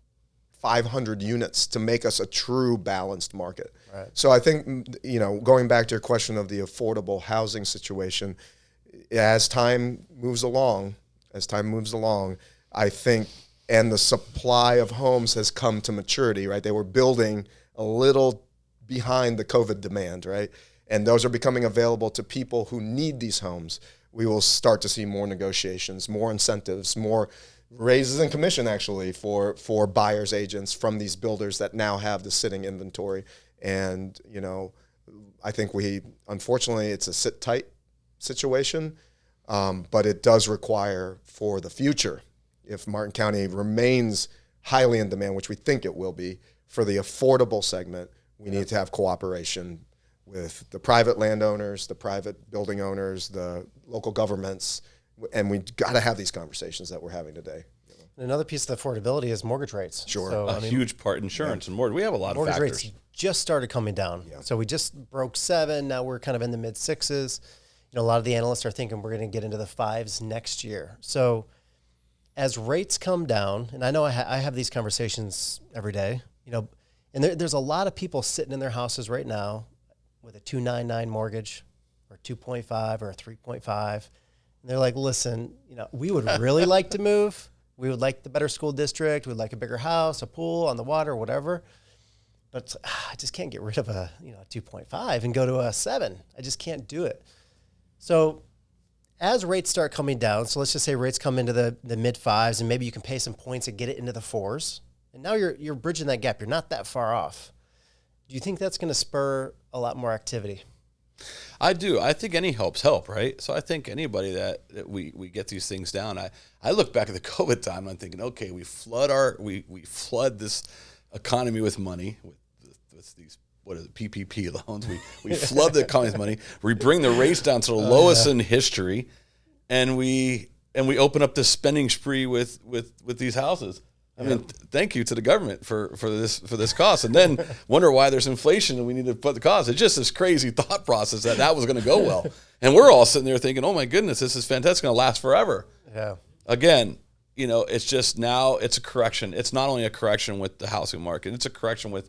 500 units to make us a true balanced market. Right. So I think, going back to your question of the affordable housing situation, as time moves along, I think, and the supply of homes has come to maturity, right? They were building a little behind the COVID demand, right? And those are becoming available to people who need these homes. We will start to see more negotiations, more incentives, more raises in commission actually for buyers agents from these builders that now have the sitting inventory. And, I think unfortunately, it's a sit tight situation, but it does require for the future, if Martin County remains highly in demand, which we think it will be, for the affordable segment, we need to have cooperation with the private landowners, the private building owners, the local governments, and we got to have these conversations that we're having today. Another piece of the affordability is mortgage rates. Sure. So, a huge part, insurance and mortgage. We have a lot of factors. Mortgage rates just started coming down. Yeah. So we just broke 7. Now we're kind of in the mid 6s. A lot of the analysts are thinking we're going to get into the 5s next year. So as rates come down, and I know I have these conversations every day, and there's a lot of people sitting in their houses right now with a 299 mortgage or 2.5 or a 3.5. And they're like, listen, we would really like to move. We would like the better school district. We'd like a bigger house, a pool on the water, whatever. But I just can't get rid of a 2.5 and go to a 7. I just can't do it. So as rates start coming down, so let's just say rates come into the mid 5s, and maybe you can pay some points and get it into the 4s. And now you're bridging that gap. You're not that far off. Do you think that's going to spur a lot more activity? I do. I think any helps help, right? So I think anybody that we get these things down. I look back at the COVID time and I'm thinking, okay, we flood this economy with money with these PPP loans. We flood the economy with money. We bring the rates down to the lowest in history, and we open up this spending spree with these houses. I mean, thank you to the government for this cost, and then wonder why there's inflation and we need to put the cost. It's just this crazy thought process that was going to go well, and we're all sitting there thinking, "Oh my goodness, this is fantastic, it's going to last forever." Yeah. Again, it's just now it's a correction. It's not only a correction with the housing market; it's a correction with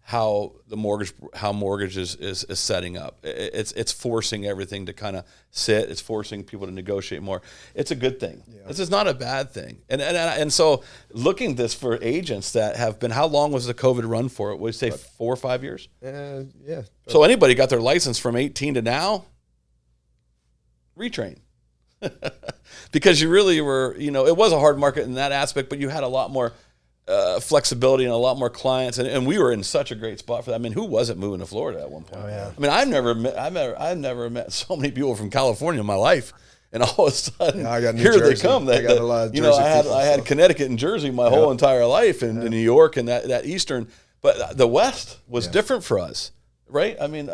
how mortgage is setting up. It's forcing everything to kind of sit. It's forcing people to negotiate more. It's a good thing. Yeah. This is not a bad thing. And so looking at this for agents that have been, how long was the COVID run for? Would you say 4 or 5 years? Yeah. So anybody got their license from 18 to now? Retrain. Because you really were, it was a hard market in that aspect, but you had a lot more flexibility and a lot more clients, and we were in such a great spot for that. I mean, who wasn't moving to Florida at one point? Oh, yeah. I mean, I've never met so many people from California in my life, and all of a sudden, here they come. I got a lot of Jersey I had Connecticut and Jersey my whole entire life, and New York and that Eastern, but the West was different for us, right? I mean,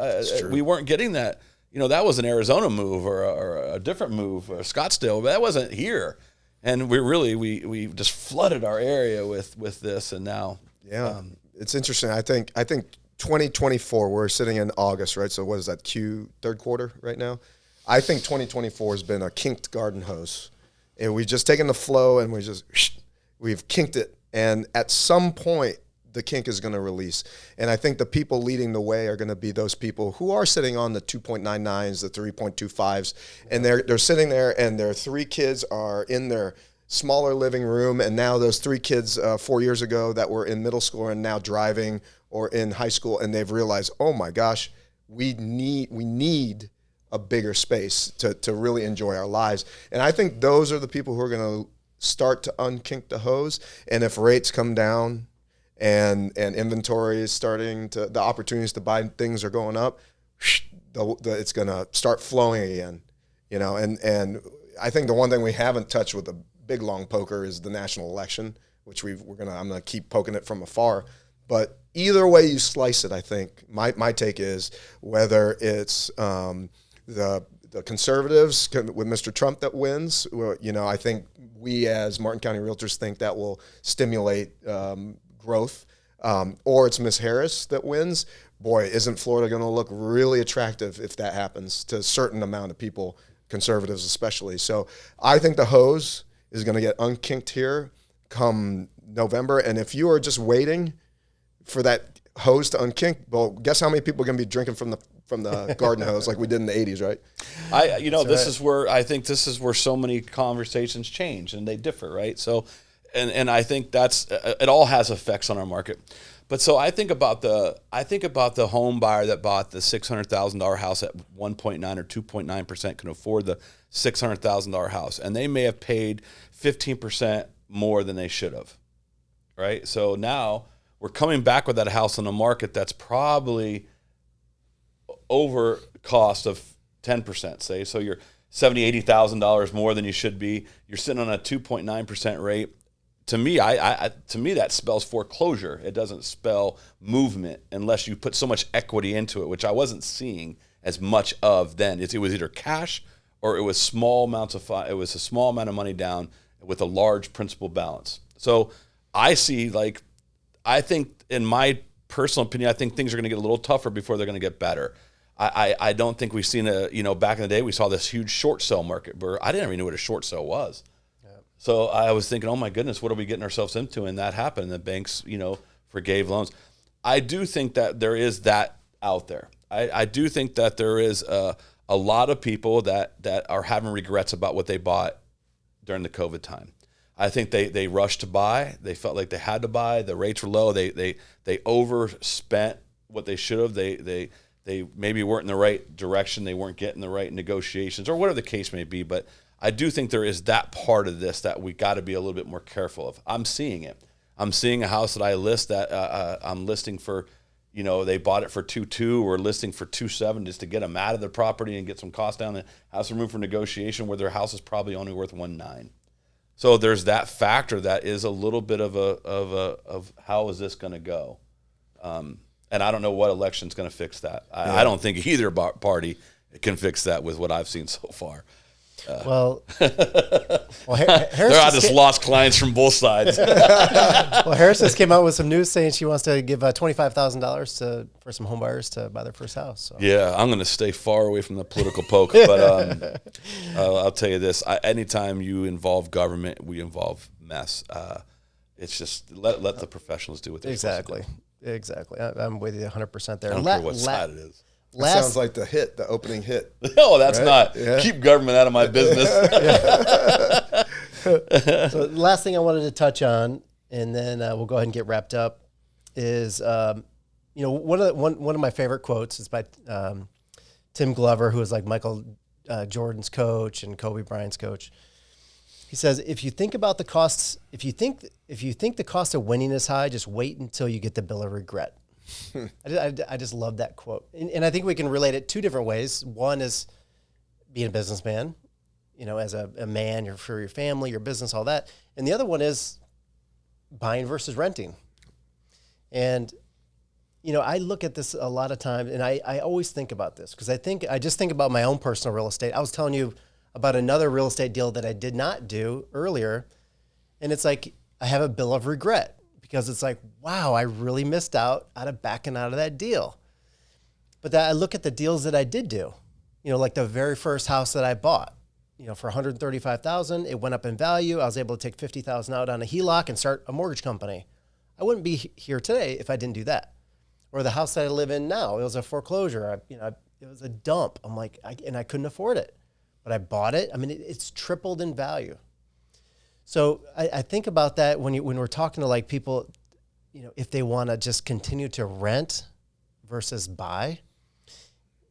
we weren't getting that. That was an Arizona move or a different move, or Scottsdale, but that wasn't here. And we just flooded our area with this, and now it's interesting. I think 2024. We're sitting in August, right? So what is that? Third quarter right now. I think 2024 has been a kinked garden hose, and we've just taken the flow and we've kinked it, and at some point the kink is going to release. And I think the people leading the way are going to be those people who are sitting on the 2.99s, the 3.25s, and they're sitting there, and their 3 kids are in their smaller living room, and now those 3 kids 4 years ago that were in middle school and now driving or in high school, and they've realized, oh my gosh, we need a bigger space to really enjoy our lives. And I think those are the people who are going to start to unkink the hose. And if rates come down, and inventory is starting to, the opportunities to buy things are going up, it's going to start flowing again, and I think the one thing we haven't touched with the big long poker is the national election, which I'm going to keep poking it from afar. But either way you slice it, I think my take is whether it's the conservatives with Mr. Trump that wins, I think we as Martin County Realtors think that will stimulate growth, or it's Miss Harris that wins. Boy, isn't Florida going to look really attractive if that happens to a certain amount of people, conservatives especially. So I think the hose is going to get unkinked here come November. And if you are just waiting for that hose to unkink, well, guess how many people are going to be drinking from the garden hose like we did in the 80s, right? This is where so many conversations change and they differ, right? So And I think it all has effects on our market. But so I think about the home buyer that bought the $600,000 house at 1.9 or 2.9% can afford the $600,000 house, and they may have paid 15% more than they should have, right? So now we're coming back with that house on the market that's probably over cost of 10%, say. So you're $70,000, $80,000 more than you should be. You're sitting on a 2.9% rate. To me, to me that spells foreclosure. It doesn't spell movement unless you put so much equity into it, which I wasn't seeing as much of then. It was either cash or it was small amounts of it was a small amount of money down with a large principal balance. So I think in my personal opinion, I think things are going to get a little tougher before they're going to get better. I don't think we've seen back in the day we saw this huge short sale market where I didn't even know what a short sale was. So I was thinking, oh my goodness, what are we getting ourselves into? And that happened. The banks, forgave loans. I do think that there is that out there. I do think that there is a a lot of people that are having regrets about what they bought during the COVID time. I think they rushed to buy. They felt like they had to buy. The rates were low. They overspent what they should have. They maybe weren't in the right direction. They weren't getting the right negotiations or whatever the case may be. But I do think there is that part of this that we got to be a little bit more careful of. I'm seeing it. I'm seeing a house that I list that I'm listing for, they bought it for 2.2 or listing for 2.7 just to get them out of the property and get some costs down and have some room for negotiation where their house is probably only worth 1.9. So there's that factor that is a little bit of how is this going to go, and I don't know what election's going to fix that. I don't think either party can fix that with what I've seen so far. Well, Harris I just lost clients from both sides. Well, Harris just came out with some news saying she wants to give $25,000 for some home buyers to buy their first house. So. Yeah, I'm going to stay far away from the political poke, but I'll tell you this: anytime you involve government, we involve mess. It's just let the professionals do what they're supposed to do. Exactly. I'm with you 100% there. I don't care what side it is. That sounds like the opening hit. No, that's right? not. Yeah. Keep government out of my business. So the last thing I wanted to touch on, and then we'll go ahead and get wrapped up, is one of my favorite quotes is by Tim Glover, who is like Michael Jordan's coach and Kobe Bryant's coach. He says, if you think about the costs, if you think the cost of winning is high, just wait until you get the bill of regret. I just love that quote. And I think we can relate it two different ways. One is being a businessman, as a man, you're for your family, your business, all that. And the other one is buying versus renting. And, I look at this a lot of times, and I always think about this because I just think about my own personal real estate. I was telling you about another real estate deal that I did not do earlier. And it's like, I have a bill of regret. Because it's like, wow, I really missed out of backing out of that deal. But I look at the deals that I did do, like the very first house that I bought, for $135,000, it went up in value. I was able to take $50,000 out on a HELOC and start a mortgage company. I wouldn't be here today if I didn't do that. Or the house that I live in now, it was a foreclosure. It was a dump. I'm like, I couldn't afford it, but I bought it. I mean, it's tripled in value. So I think about that when we're talking to like people, if they want to just continue to rent versus buy.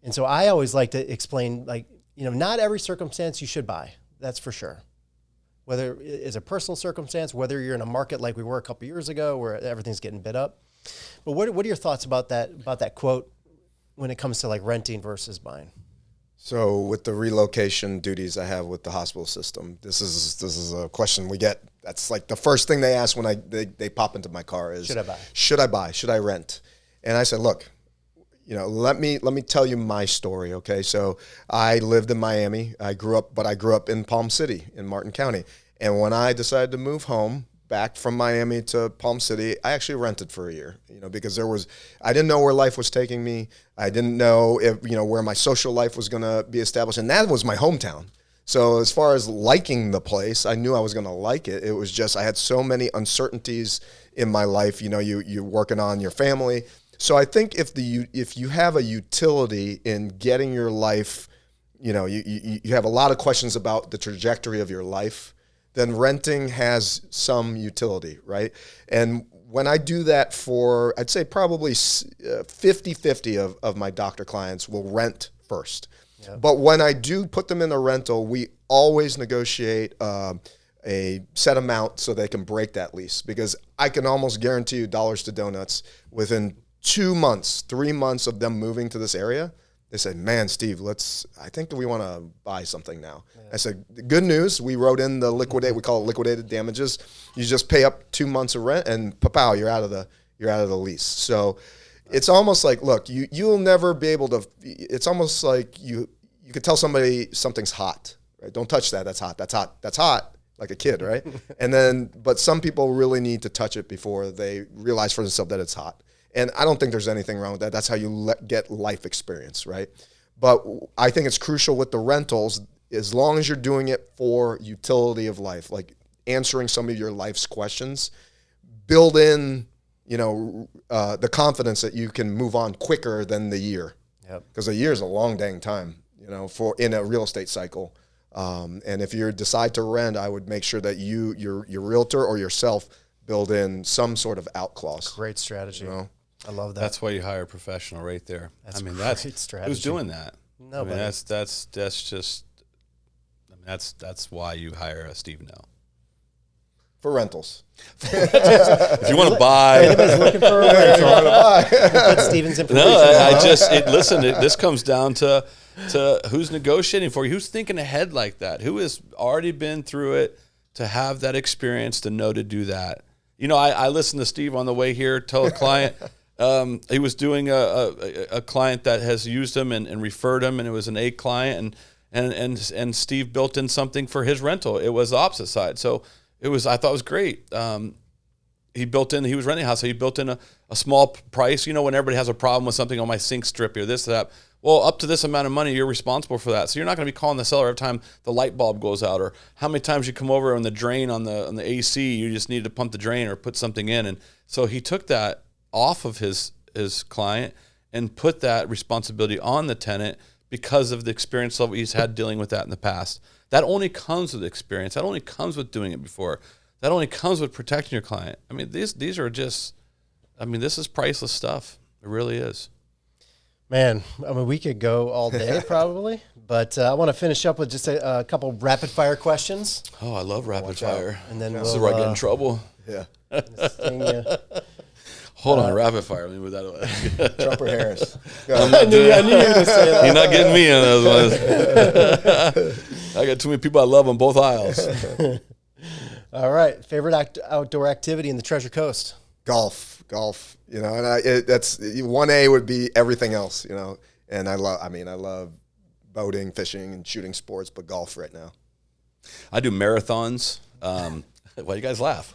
And so I always like to explain, like, not every circumstance you should buy. That's for sure. Whether it's a personal circumstance, whether you're in a market like we were a couple years ago where everything's getting bid up. But what are your thoughts about that quote when it comes to like renting versus buying? So with the relocation duties I have with the hospital system, this is a question we get. That's like the first thing they ask when they pop into my car is, Should I buy? Should I rent? And I said, look, let me tell you my story, okay? So I lived in Miami. I grew up in Palm City in Martin County. And when I decided to move home back from Miami to Palm City, I actually rented for a year, because I didn't know where life was taking me. I didn't know where my social life was going to be established. And that was my hometown. So as far as liking the place, I knew I was going to like it. It was just, I had so many uncertainties in my life. You're working on your family. So I think if you have a utility in getting your life, you have a lot of questions about the trajectory of your life, then renting has some utility, right? And when I do that for, I'd say probably 50-50 of my doctor clients will rent first. Yeah. But when I do put them in a rental, we always negotiate a set amount so they can break that lease, because I can almost guarantee you dollars to donuts within 2 months, 3 months of them moving to this area, they said, man, Steve, I think that we want to buy something now. Yeah. I said, good news, we wrote in the we call it liquidated damages. You just pay up 2 months of rent and pow, you're out of the lease. So it's almost like, look, you'll never be able to, it's almost like you could tell somebody something's hot, right? Don't touch that, that's hot, like a kid, right? But some people really need to touch it before they realize for themselves that it's hot. And I don't think there's anything wrong with that. That's how you get life experience, right? But I think it's crucial with the rentals, as long as you're doing it for utility of life, like answering some of your life's questions, build in, the confidence that you can move on quicker than the year. Because a year is a long dang time. for in a real estate cycle. And if you decide to rent, I would make sure that your realtor or yourself build in some sort of out clause. Great strategy. I love that. That's why you hire a professional right there. That's great strategy. Who's doing that? Nobody. That's why you hire a Steve Ngo. For rentals. If you want to buy, anybody's looking for a rental, put Steven's information. This comes down to who's negotiating for you, who's thinking ahead like that, who has already been through it to have that experience to know to do that. I listened to Steve on the way here tell a client he was doing a client that has used him and referred him, and it was an A client, and Steve built in something for his rental. It was the opposite side, so I thought it was great. He was renting a house, so he built in a small price. When everybody has a problem with something on my sink strip or this, that, well, up to this amount of money, you're responsible for that. So you're not going to be calling the seller every time the light bulb goes out, or how many times you come over on the drain on the AC, you just need to pump the drain or put something in. And so he took that off of his client and put that responsibility on the tenant because of the experience level he's had dealing with that in the past. That only comes with experience. That only comes with doing it before. That only comes with protecting your client. I mean, these are just, this is priceless stuff. It really is. Man, we could go all day probably, but I want to finish up with just a couple rapid fire questions. Oh, I love rapid fire. And then this is where I get in trouble. Yeah. Hold on, rapid fire. Let me move that away. Trump or Harris? I knew you were going to say that. You're not getting me in those ones. I got too many people I love on both aisles. All right. Favorite outdoor activity in the Treasure Coast? Golf. And that's 1A would be everything else, and I love boating, fishing, and shooting sports, but golf right now. I do marathons. Why do you guys laugh?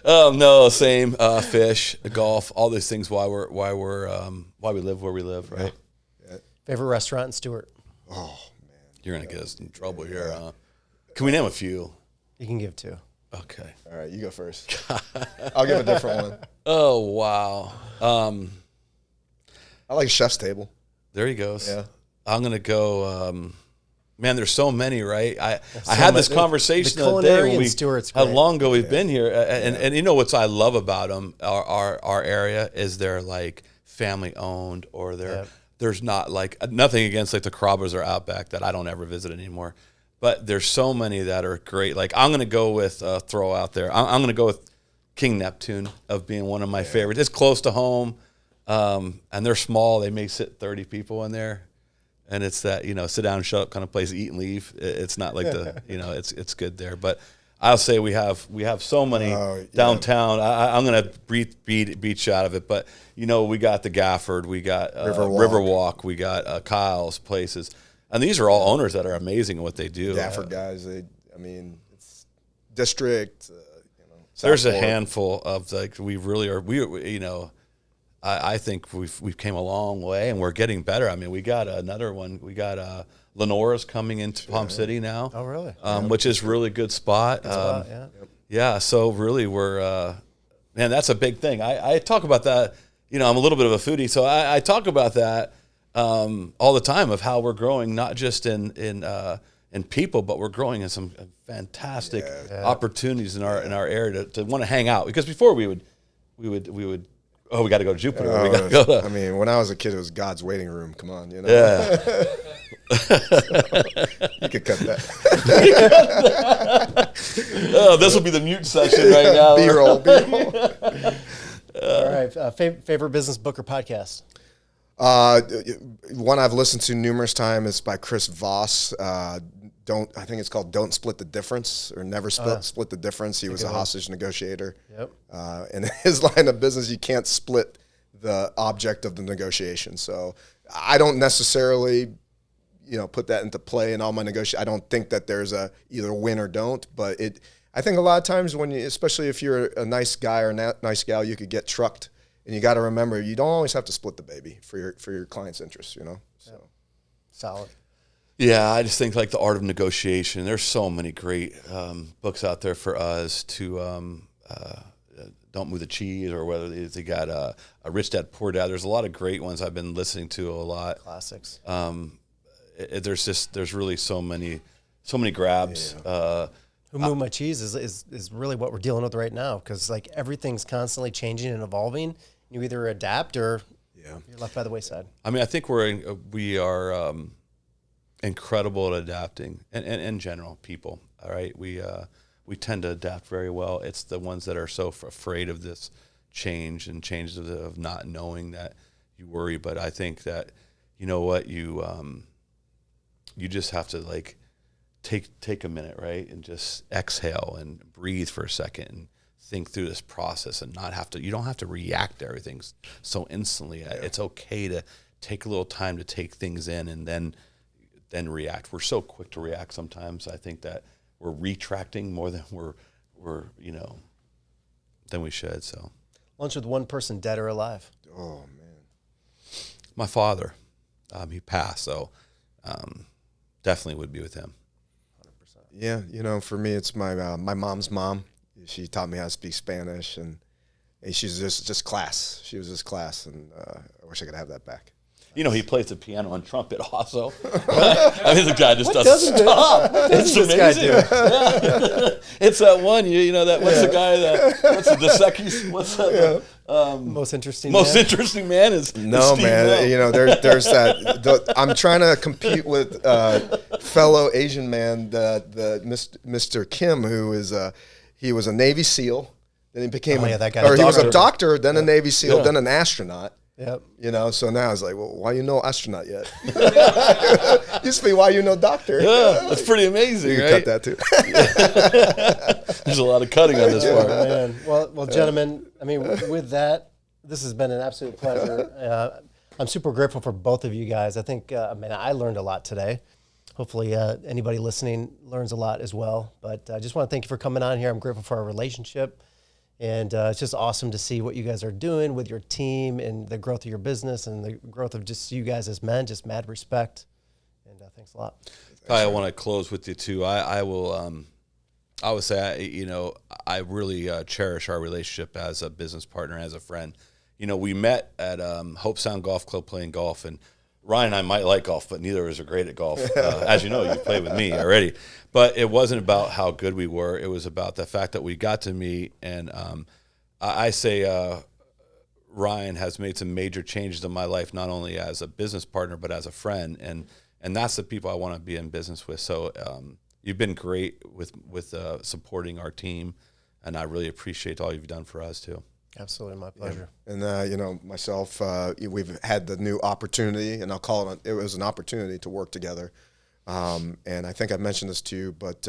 No, same. Fish, golf, all these things. Why we live where we live, right? Yeah. Favorite restaurant in Stuart? Oh man, you're gonna get us in trouble here. Can we name a few? You can give two. Okay. All right, you go first. I'll give a different one. Oh wow. I like Chef's Table. There he goes. Yeah. I'm gonna go. Man, there's so many, right? I had this conversation the the other day when in Stuart's how great. long ago we've been here, and you know what I love about them, our area is they're like family owned, or there's not like nothing against like the Crabbers or Outback that I don't ever visit anymore, but there's so many that are great. Like I'm gonna go with throw out there. I'm gonna go with King Neptune of being one of my favorites. It's close to home, and they're small. They may sit 30 people in there. And it's that, sit down and shut up kind of place, eat and leave. It's not like it's good there. But I'll say we have so many downtown. I'm going to beat you out of it. But, we got the Gafford, we got Riverwalk, we got Kyle's places. And these are all owners that are amazing at what they do. Gafford guys, it's district, There's a handful of we really are, I think we've came a long way, and we're getting better. I mean, we got another one. We got Lenora's coming into Palm City now. Oh, really? Which is really good spot. Yeah. So really, we're man, that's a big thing. I talk about that. I'm a little bit of a foodie, so I talk about that all the time of how we're growing, not just in people, but we're growing in some fantastic opportunities in our area to want to hang out. Because before we would. Oh, we got to go to Jupiter. We got to go to. When I was a kid, it was God's waiting room. Come on, Yeah. You could cut that. Oh, this will be the mute session right now. B-roll. All right. Favorite business book or podcast? One I've listened to numerous times is by Chris Voss. I think it's called "Don't Split the Difference" or "Never Split the Difference." He was a hostage negotiator. Yep. In his line of business, you can't split the object of the negotiation. So I don't necessarily, put that into play in all my negotiations. I don't think that there's a either win or don't. But I think a lot of times especially if you're a nice guy or nice gal, you could get trucked. And you got to remember, you don't always have to split the baby for your client's interests. So Solid. Yeah, I just think like The Art of Negotiation. There's so many great books out there for us to Don't Move the Cheese, or whether they got a Rich Dad Poor Dad. There's a lot of great ones I've been listening to a lot. Classics. There's really so many grabs. Who Moved My Cheese is really what we're dealing with right now, because like everything's constantly changing and evolving. You either adapt or you're left by the wayside. I mean, I think we are incredible at adapting, and in general, people. All right, we tend to adapt very well. It's the ones that are so afraid of this change and changes of not knowing that you worry. But I think that, you know what, you just have to like take a minute, right, and just exhale and breathe for a second and think through this process, and you don't have to react to everything so instantly. It's okay to take a little time to take things in and then react. We're so quick to react sometimes. I think that we're retracting more than we're than we should. So, Lunch with one person, dead or alive. Oh man, my father, he passed, so definitely would be with him. yeah. For me, it's my my mom's mom. She taught me how to speak Spanish, and she's just class. She was just class, and I wish I could have that back. He plays the piano and trumpet also. I mean, the guy just doesn't stop. It's this amazing. guy do? Yeah. It's that one, what's the guy what's that? Most interesting Man is No, Steve man. Ngo. There's that. I'm trying to compete with fellow Asian man, the Mr. Kim, who is he was a Navy SEAL. Then he became that guy. or he was a doctor, then a Navy SEAL, then an astronaut. Yep. So now it's like, well, why you know astronaut yet? Used to be why you know doctor. Yeah, that's pretty amazing, You can right? cut that too. There's a lot of cutting on this part. Man. Well, gentlemen, I mean, with that, this has been an absolute pleasure. I'm super grateful for both of you guys. I think, I learned a lot today. Hopefully, anybody listening learns a lot as well. But I just want to thank you for coming on here. I'm grateful for our relationship. And it's just awesome to see what you guys are doing with your team and the growth of your business and the growth of just you guys as men. Just mad respect. And thanks a lot. I want to close with you too. I would say, I really cherish our relationship as a business partner, as a friend. We met at Hope Sound Golf Club playing golf, and Ryan and I might like golf, but neither of us are great at golf. As you know, you've played with me already. But it wasn't about how good we were. It was about the fact that we got to meet. And I say Ryan has made some major changes in my life, not only as a business partner, but as a friend. And that's the people I want to be in business with. So you've been great with supporting our team, and I really appreciate all you've done for us too. Absolutely, my pleasure. Yeah. And myself, we've had the new opportunity, and I'll call it was an opportunity to work together. And I think I mentioned this to you, but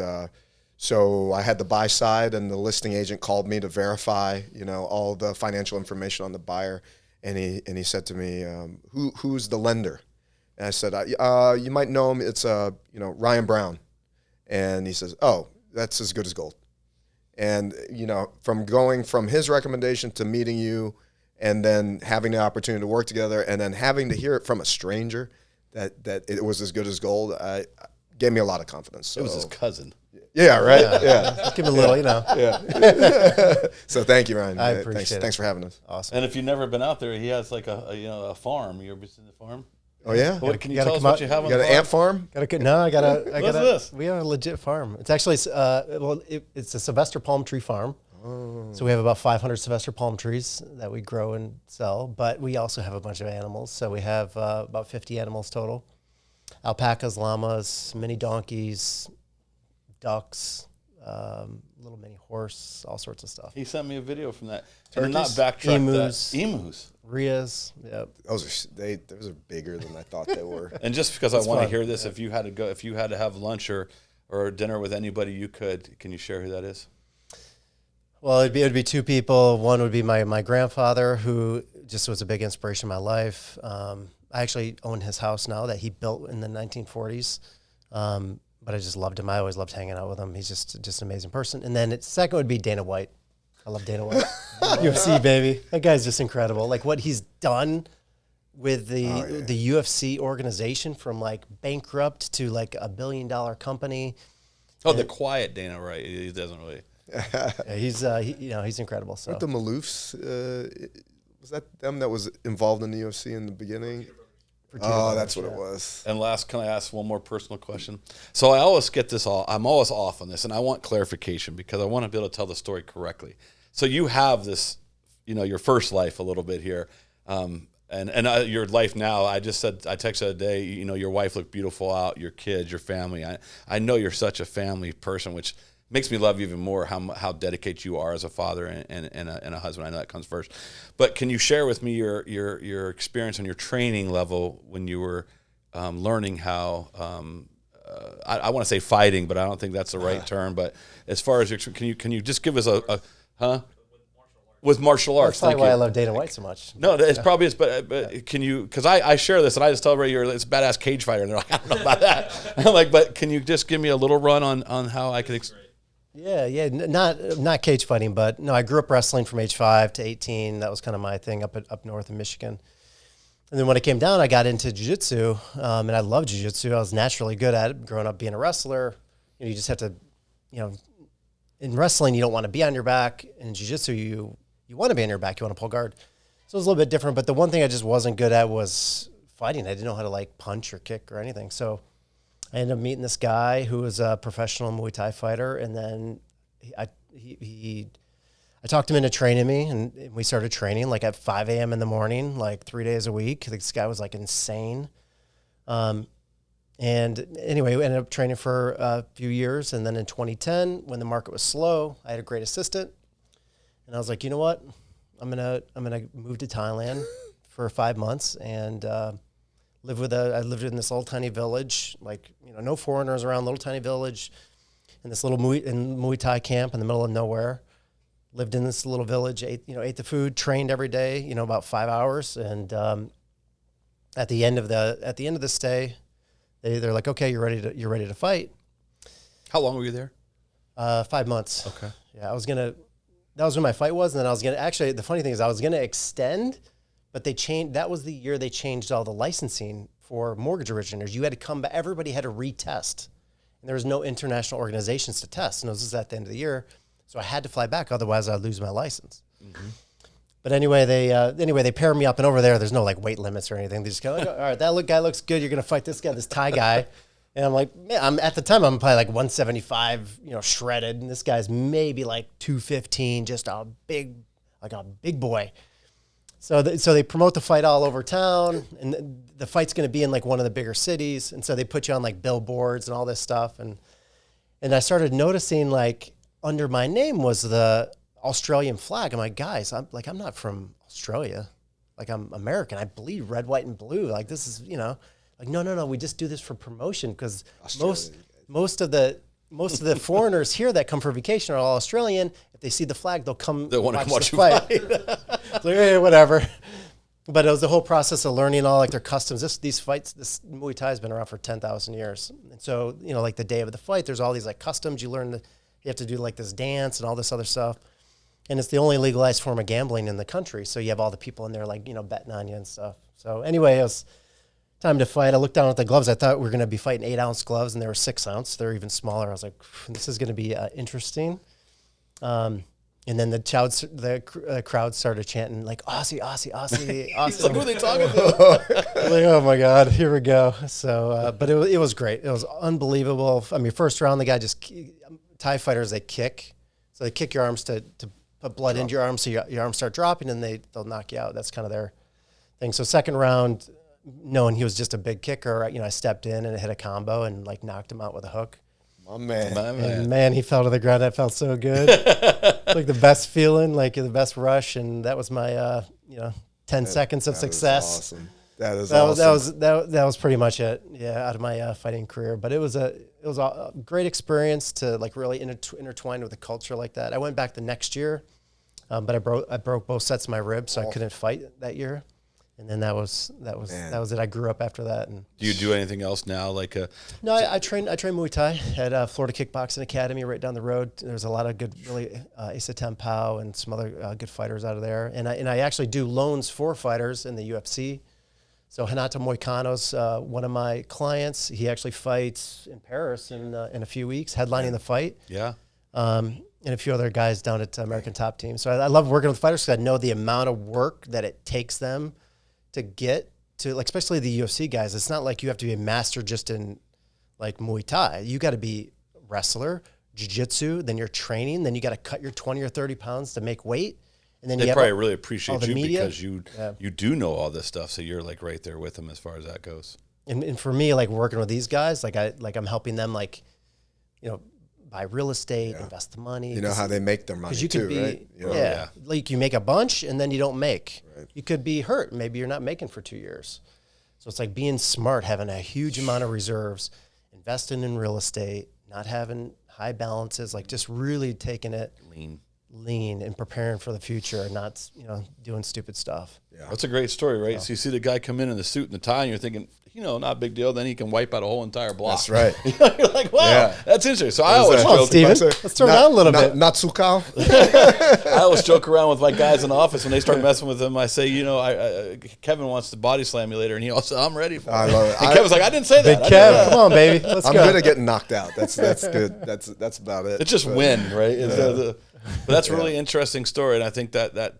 so I had the buy side, and the listing agent called me to verify, all the financial information on the buyer, and he said to me, "Who's the lender?" And I said, "You might know him. It's Ryan Brown." And he says, "Oh, that's as good as gold." And, from going from his recommendation to meeting you, and then having the opportunity to work together, and then having to hear it from a stranger that it was as good as gold, gave me a lot of confidence. So, it was his cousin. Yeah, right? Yeah. Just give him a little, Yeah. So thank you, Ryan. I appreciate it. Thanks for having us. Awesome. And if you've never been out there, he has like a farm. You ever seen the farm? Oh, yeah? Can you gotta tell us come what out- you have on You got the an farm? ant farm? I gotta. What's this? We have a legit farm. It's actually, it's a Sylvester palm tree farm. Oh. So we have about 500 Sylvester palm trees that we grow and sell, but we also have a bunch of animals. So we have about 50 animals total. Alpacas, llamas, mini donkeys, ducks, little mini horse, all sorts of stuff. He sent me a video from that. Turkeys? And not backtrack Emus. that. Emus. Rheas, yep. Those are bigger than I thought they were. And just because I want to fun. hear this, if you had to have lunch or dinner with anybody you could, can you share who that is? Well, it'd be two people. One would be my grandfather, who just was a big inspiration in my life. I actually own his house now that he built in the 1940s. But I just loved him. I always loved hanging out with him. He's just an amazing person. And then second would be Dana White. I love Dana White. UFC, baby. That guy's just incredible. Like what he's done with the UFC organization, from like bankrupt to like $1 billion company. Oh, the quiet Dana, right? He doesn't really. Yeah, he's incredible. So With the Maloofs, was that them that was involved in the UFC in the beginning? Oh, that's what it was. And last, can I ask one more personal question? So I always get this I'm always off on this, and I want clarification because I want to be able to tell the story correctly. So you have this, your first life a little bit here, and your life now. I texted today, your wife looked beautiful out, your kids, your family. I know you're such a family person, which makes me love you even more how dedicated you are as a father and a husband. I know that comes first. But can you share with me your experience on your training level when you were learning how, I want to say fighting, but I don't think that's the right term. But as far as can you just give us with martial arts? That's probably why I love Dana White so much. No, it's probably is, but can you? Because I share this and I just tell everybody it's a badass cage fighter, and they're like, I don't know about that. I'm like, but can you just give me a little run on how I could? Yeah, not cage fighting, but no, I grew up wrestling from age 5 to 18. That was kind of my thing up north in Michigan. And then when it came down, I got into jiu-jitsu, and I love jiu-jitsu. I was naturally good at it. Growing up being a wrestler, you just have to, in wrestling, you don't want to be on your back. In jiu-jitsu, you want to be on your back. You want to pull guard. So it was a little bit different. But the one thing I just wasn't good at was fighting. I didn't know how to punch or kick or anything. So I ended up meeting this guy who was a professional Muay Thai fighter, and then I talked him into training me, and we started training at 5 a.m. in the morning, 3 days a week. This guy was insane. And anyway, we ended up training for a few years, and then in 2010, when the market was slow, I had a great assistant, and I was like, you know what, I'm gonna move to Thailand for 5 months and I lived in this little tiny village, no foreigners around, little tiny village, in this little Muay Thai camp in the middle of nowhere. Lived in this little village, ate the food, trained every day, about 5 hours, and at the end of the stay, they're like, okay, you're ready to fight. How long were you there? 5 months. Okay. Yeah, that was when my fight was, and then actually, the funny thing is I was gonna extend. But that was the year they changed all the licensing for mortgage originators. You had to come back, everybody had to retest. And there was no international organizations to test. And it was just at the end of the year. So I had to fly back, otherwise I'd lose my license. Mm-hmm. But anyway, they pair me up, and over there's no weight limits or anything. They just go, all right, that guy looks good. You're gonna fight this guy, this Thai guy. And I'm like, man, at the time I'm probably 175, shredded. And this guy's maybe 215, just a big boy. So they promote the fight all over town, and the fight's going to be in one of the bigger cities, and so they put you on billboards and all this stuff, and I started noticing under my name was the Australian flag. I'm like, guys, I'm not from Australia, I'm American. I bleed red, white, and blue. This is no, we just do this for promotion because most of the foreigners here that come for vacation are all Australian. If they see the flag, they'll come. They want to watch the fight. It's hey, whatever. But it was the whole process of learning all their customs. These fights, this Muay Thai has been around for 10,000 years. And so the day of the fight, there's all these customs. You learn you have to do this dance and all this other stuff. And it's the only legalized form of gambling in the country. So you have all the people in there betting on you and stuff. So anyway, it was time to fight. I looked down at the gloves. I thought we were going to be fighting 8-ounce gloves, and they were 6-ounce. They're even smaller. I was like, this is going to be interesting. And then the crowd started chanting Aussie, Aussie, Aussie, Aussie. Who are they talking to? Oh my God, here we go. So, but it was great. It was unbelievable. I mean, first round, the guy Thai fighters, they kick. So they kick your arms to put blood into your arms, so your arms start dropping, and they'll knock you out. That's kind of their thing. So second round, knowing he was just a big kicker, I stepped in and hit a combo and knocked him out with a hook. My man. And man, he fell to the ground. That felt so good. The best feeling, the best rush. And that was my, 10 seconds of success. Awesome. That is awesome. That was pretty much it. Yeah. Out of my fighting career, but it was a great experience to really intertwine with a culture like that. I went back the next year, but I broke both sets of my ribs, so I couldn't fight that year. And then that was it. I grew up after that. And do you do anything else now? No, I train Muay Thai at Florida Kickboxing Academy right down the road. There's a lot of good, really Asa Tempao and some other good fighters out of there. And I actually do loans for fighters in the UFC. So Renato Moicano's one of my clients. He actually fights in Paris in a few weeks, headlining the fight. Yeah. and a few other guys down at American Top Team. So I love working with fighters because I know the amount of work that it takes them to get to, like, especially the UFC guys. It's not like you have to be a master just in like Muay Thai. You got to be wrestler, jiu-jitsu, then you're training, then you got to cut your 20 or 30 pounds to make weight. And then they probably really appreciate the you media. because you do know all this stuff. So you're like right there with them as far as that goes. And for me, like working with these guys, I'm helping them, like, buy real estate, invest the money. You know how they make their money you too, could be, right? Yeah. Like you make a bunch and then you don't make. Right. You could be hurt. Maybe you're not making for 2 years. So it's like being smart, having a huge amount of reserves, investing in real estate, not having high balances, like just really taking it lean and preparing for the future and not, doing stupid stuff. Yeah. That's a great story, right? So you see the guy come in the suit and the tie and you're thinking, not a big deal. Then he can wipe out a whole entire block. That's right. You're like, wow, that's interesting. So I always joke. Steven, let's turn it down a little bit. Natsukao. I always joke around with my guys in the office when they start messing with them. I say, Kevin wants to body slam you later, and he also, I'm ready for it. I love it. And Kevin's like, I didn't say that. Big Kev, come on, baby, let's I'm go. good at getting knocked out. That's good. That's about it. It's just win, right? But that's a really interesting story, and I think that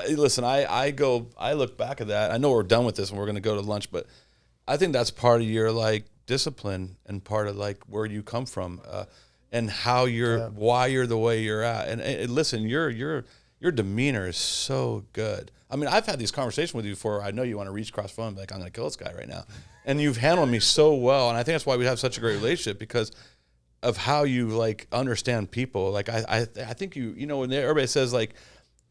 listen, I look back at that. I know we're done with this, and we're going to go to lunch, but I think that's part of your like discipline and part of like where you come from, and how why you're the way you're at. And listen, your demeanor is so good. I mean, I've had these conversations with you before. I know you want to reach across the phone and be like, I'm going to kill this guy right now, and you've handled me so well. And I think that's why we have such a great relationship, because of how you like understand people. Like I think when everybody says like,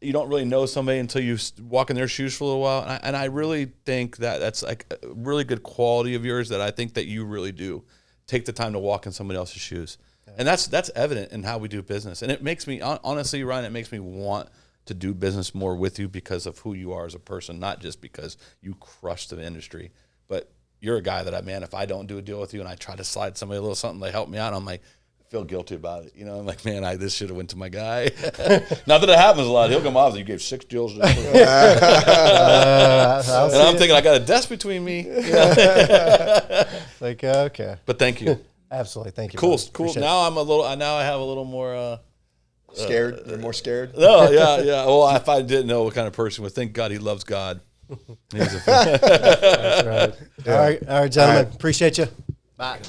you don't really know somebody until you walk in their shoes for a little while. And I really think that that's like a really good quality of yours, that I think that you really do take the time to walk in somebody else's shoes. Yeah. And that's evident in how we do business. And it makes me, honestly, Ryan, it makes me want to do business more with you because of who you are as a person, not just because you crush the industry, but you're a guy that if I don't do a deal with you and I try to slide somebody a little something to help me out, I'm like, feel guilty about it. I'm like, man, this should have went to my guy. Not that it happens a lot. He'll come off and you gave 6 deals. And I'm thinking, I got a desk between me. Like, okay. But thank you. Absolutely. Thank you. Cool. Brother. Cool. Appreciate Now I have a little more, scared. You're more scared. No. Yeah. Well, if I didn't know what kind of person would, thank God he loves God. He's That's right. Yeah. All right, gentlemen. Appreciate you. Bye.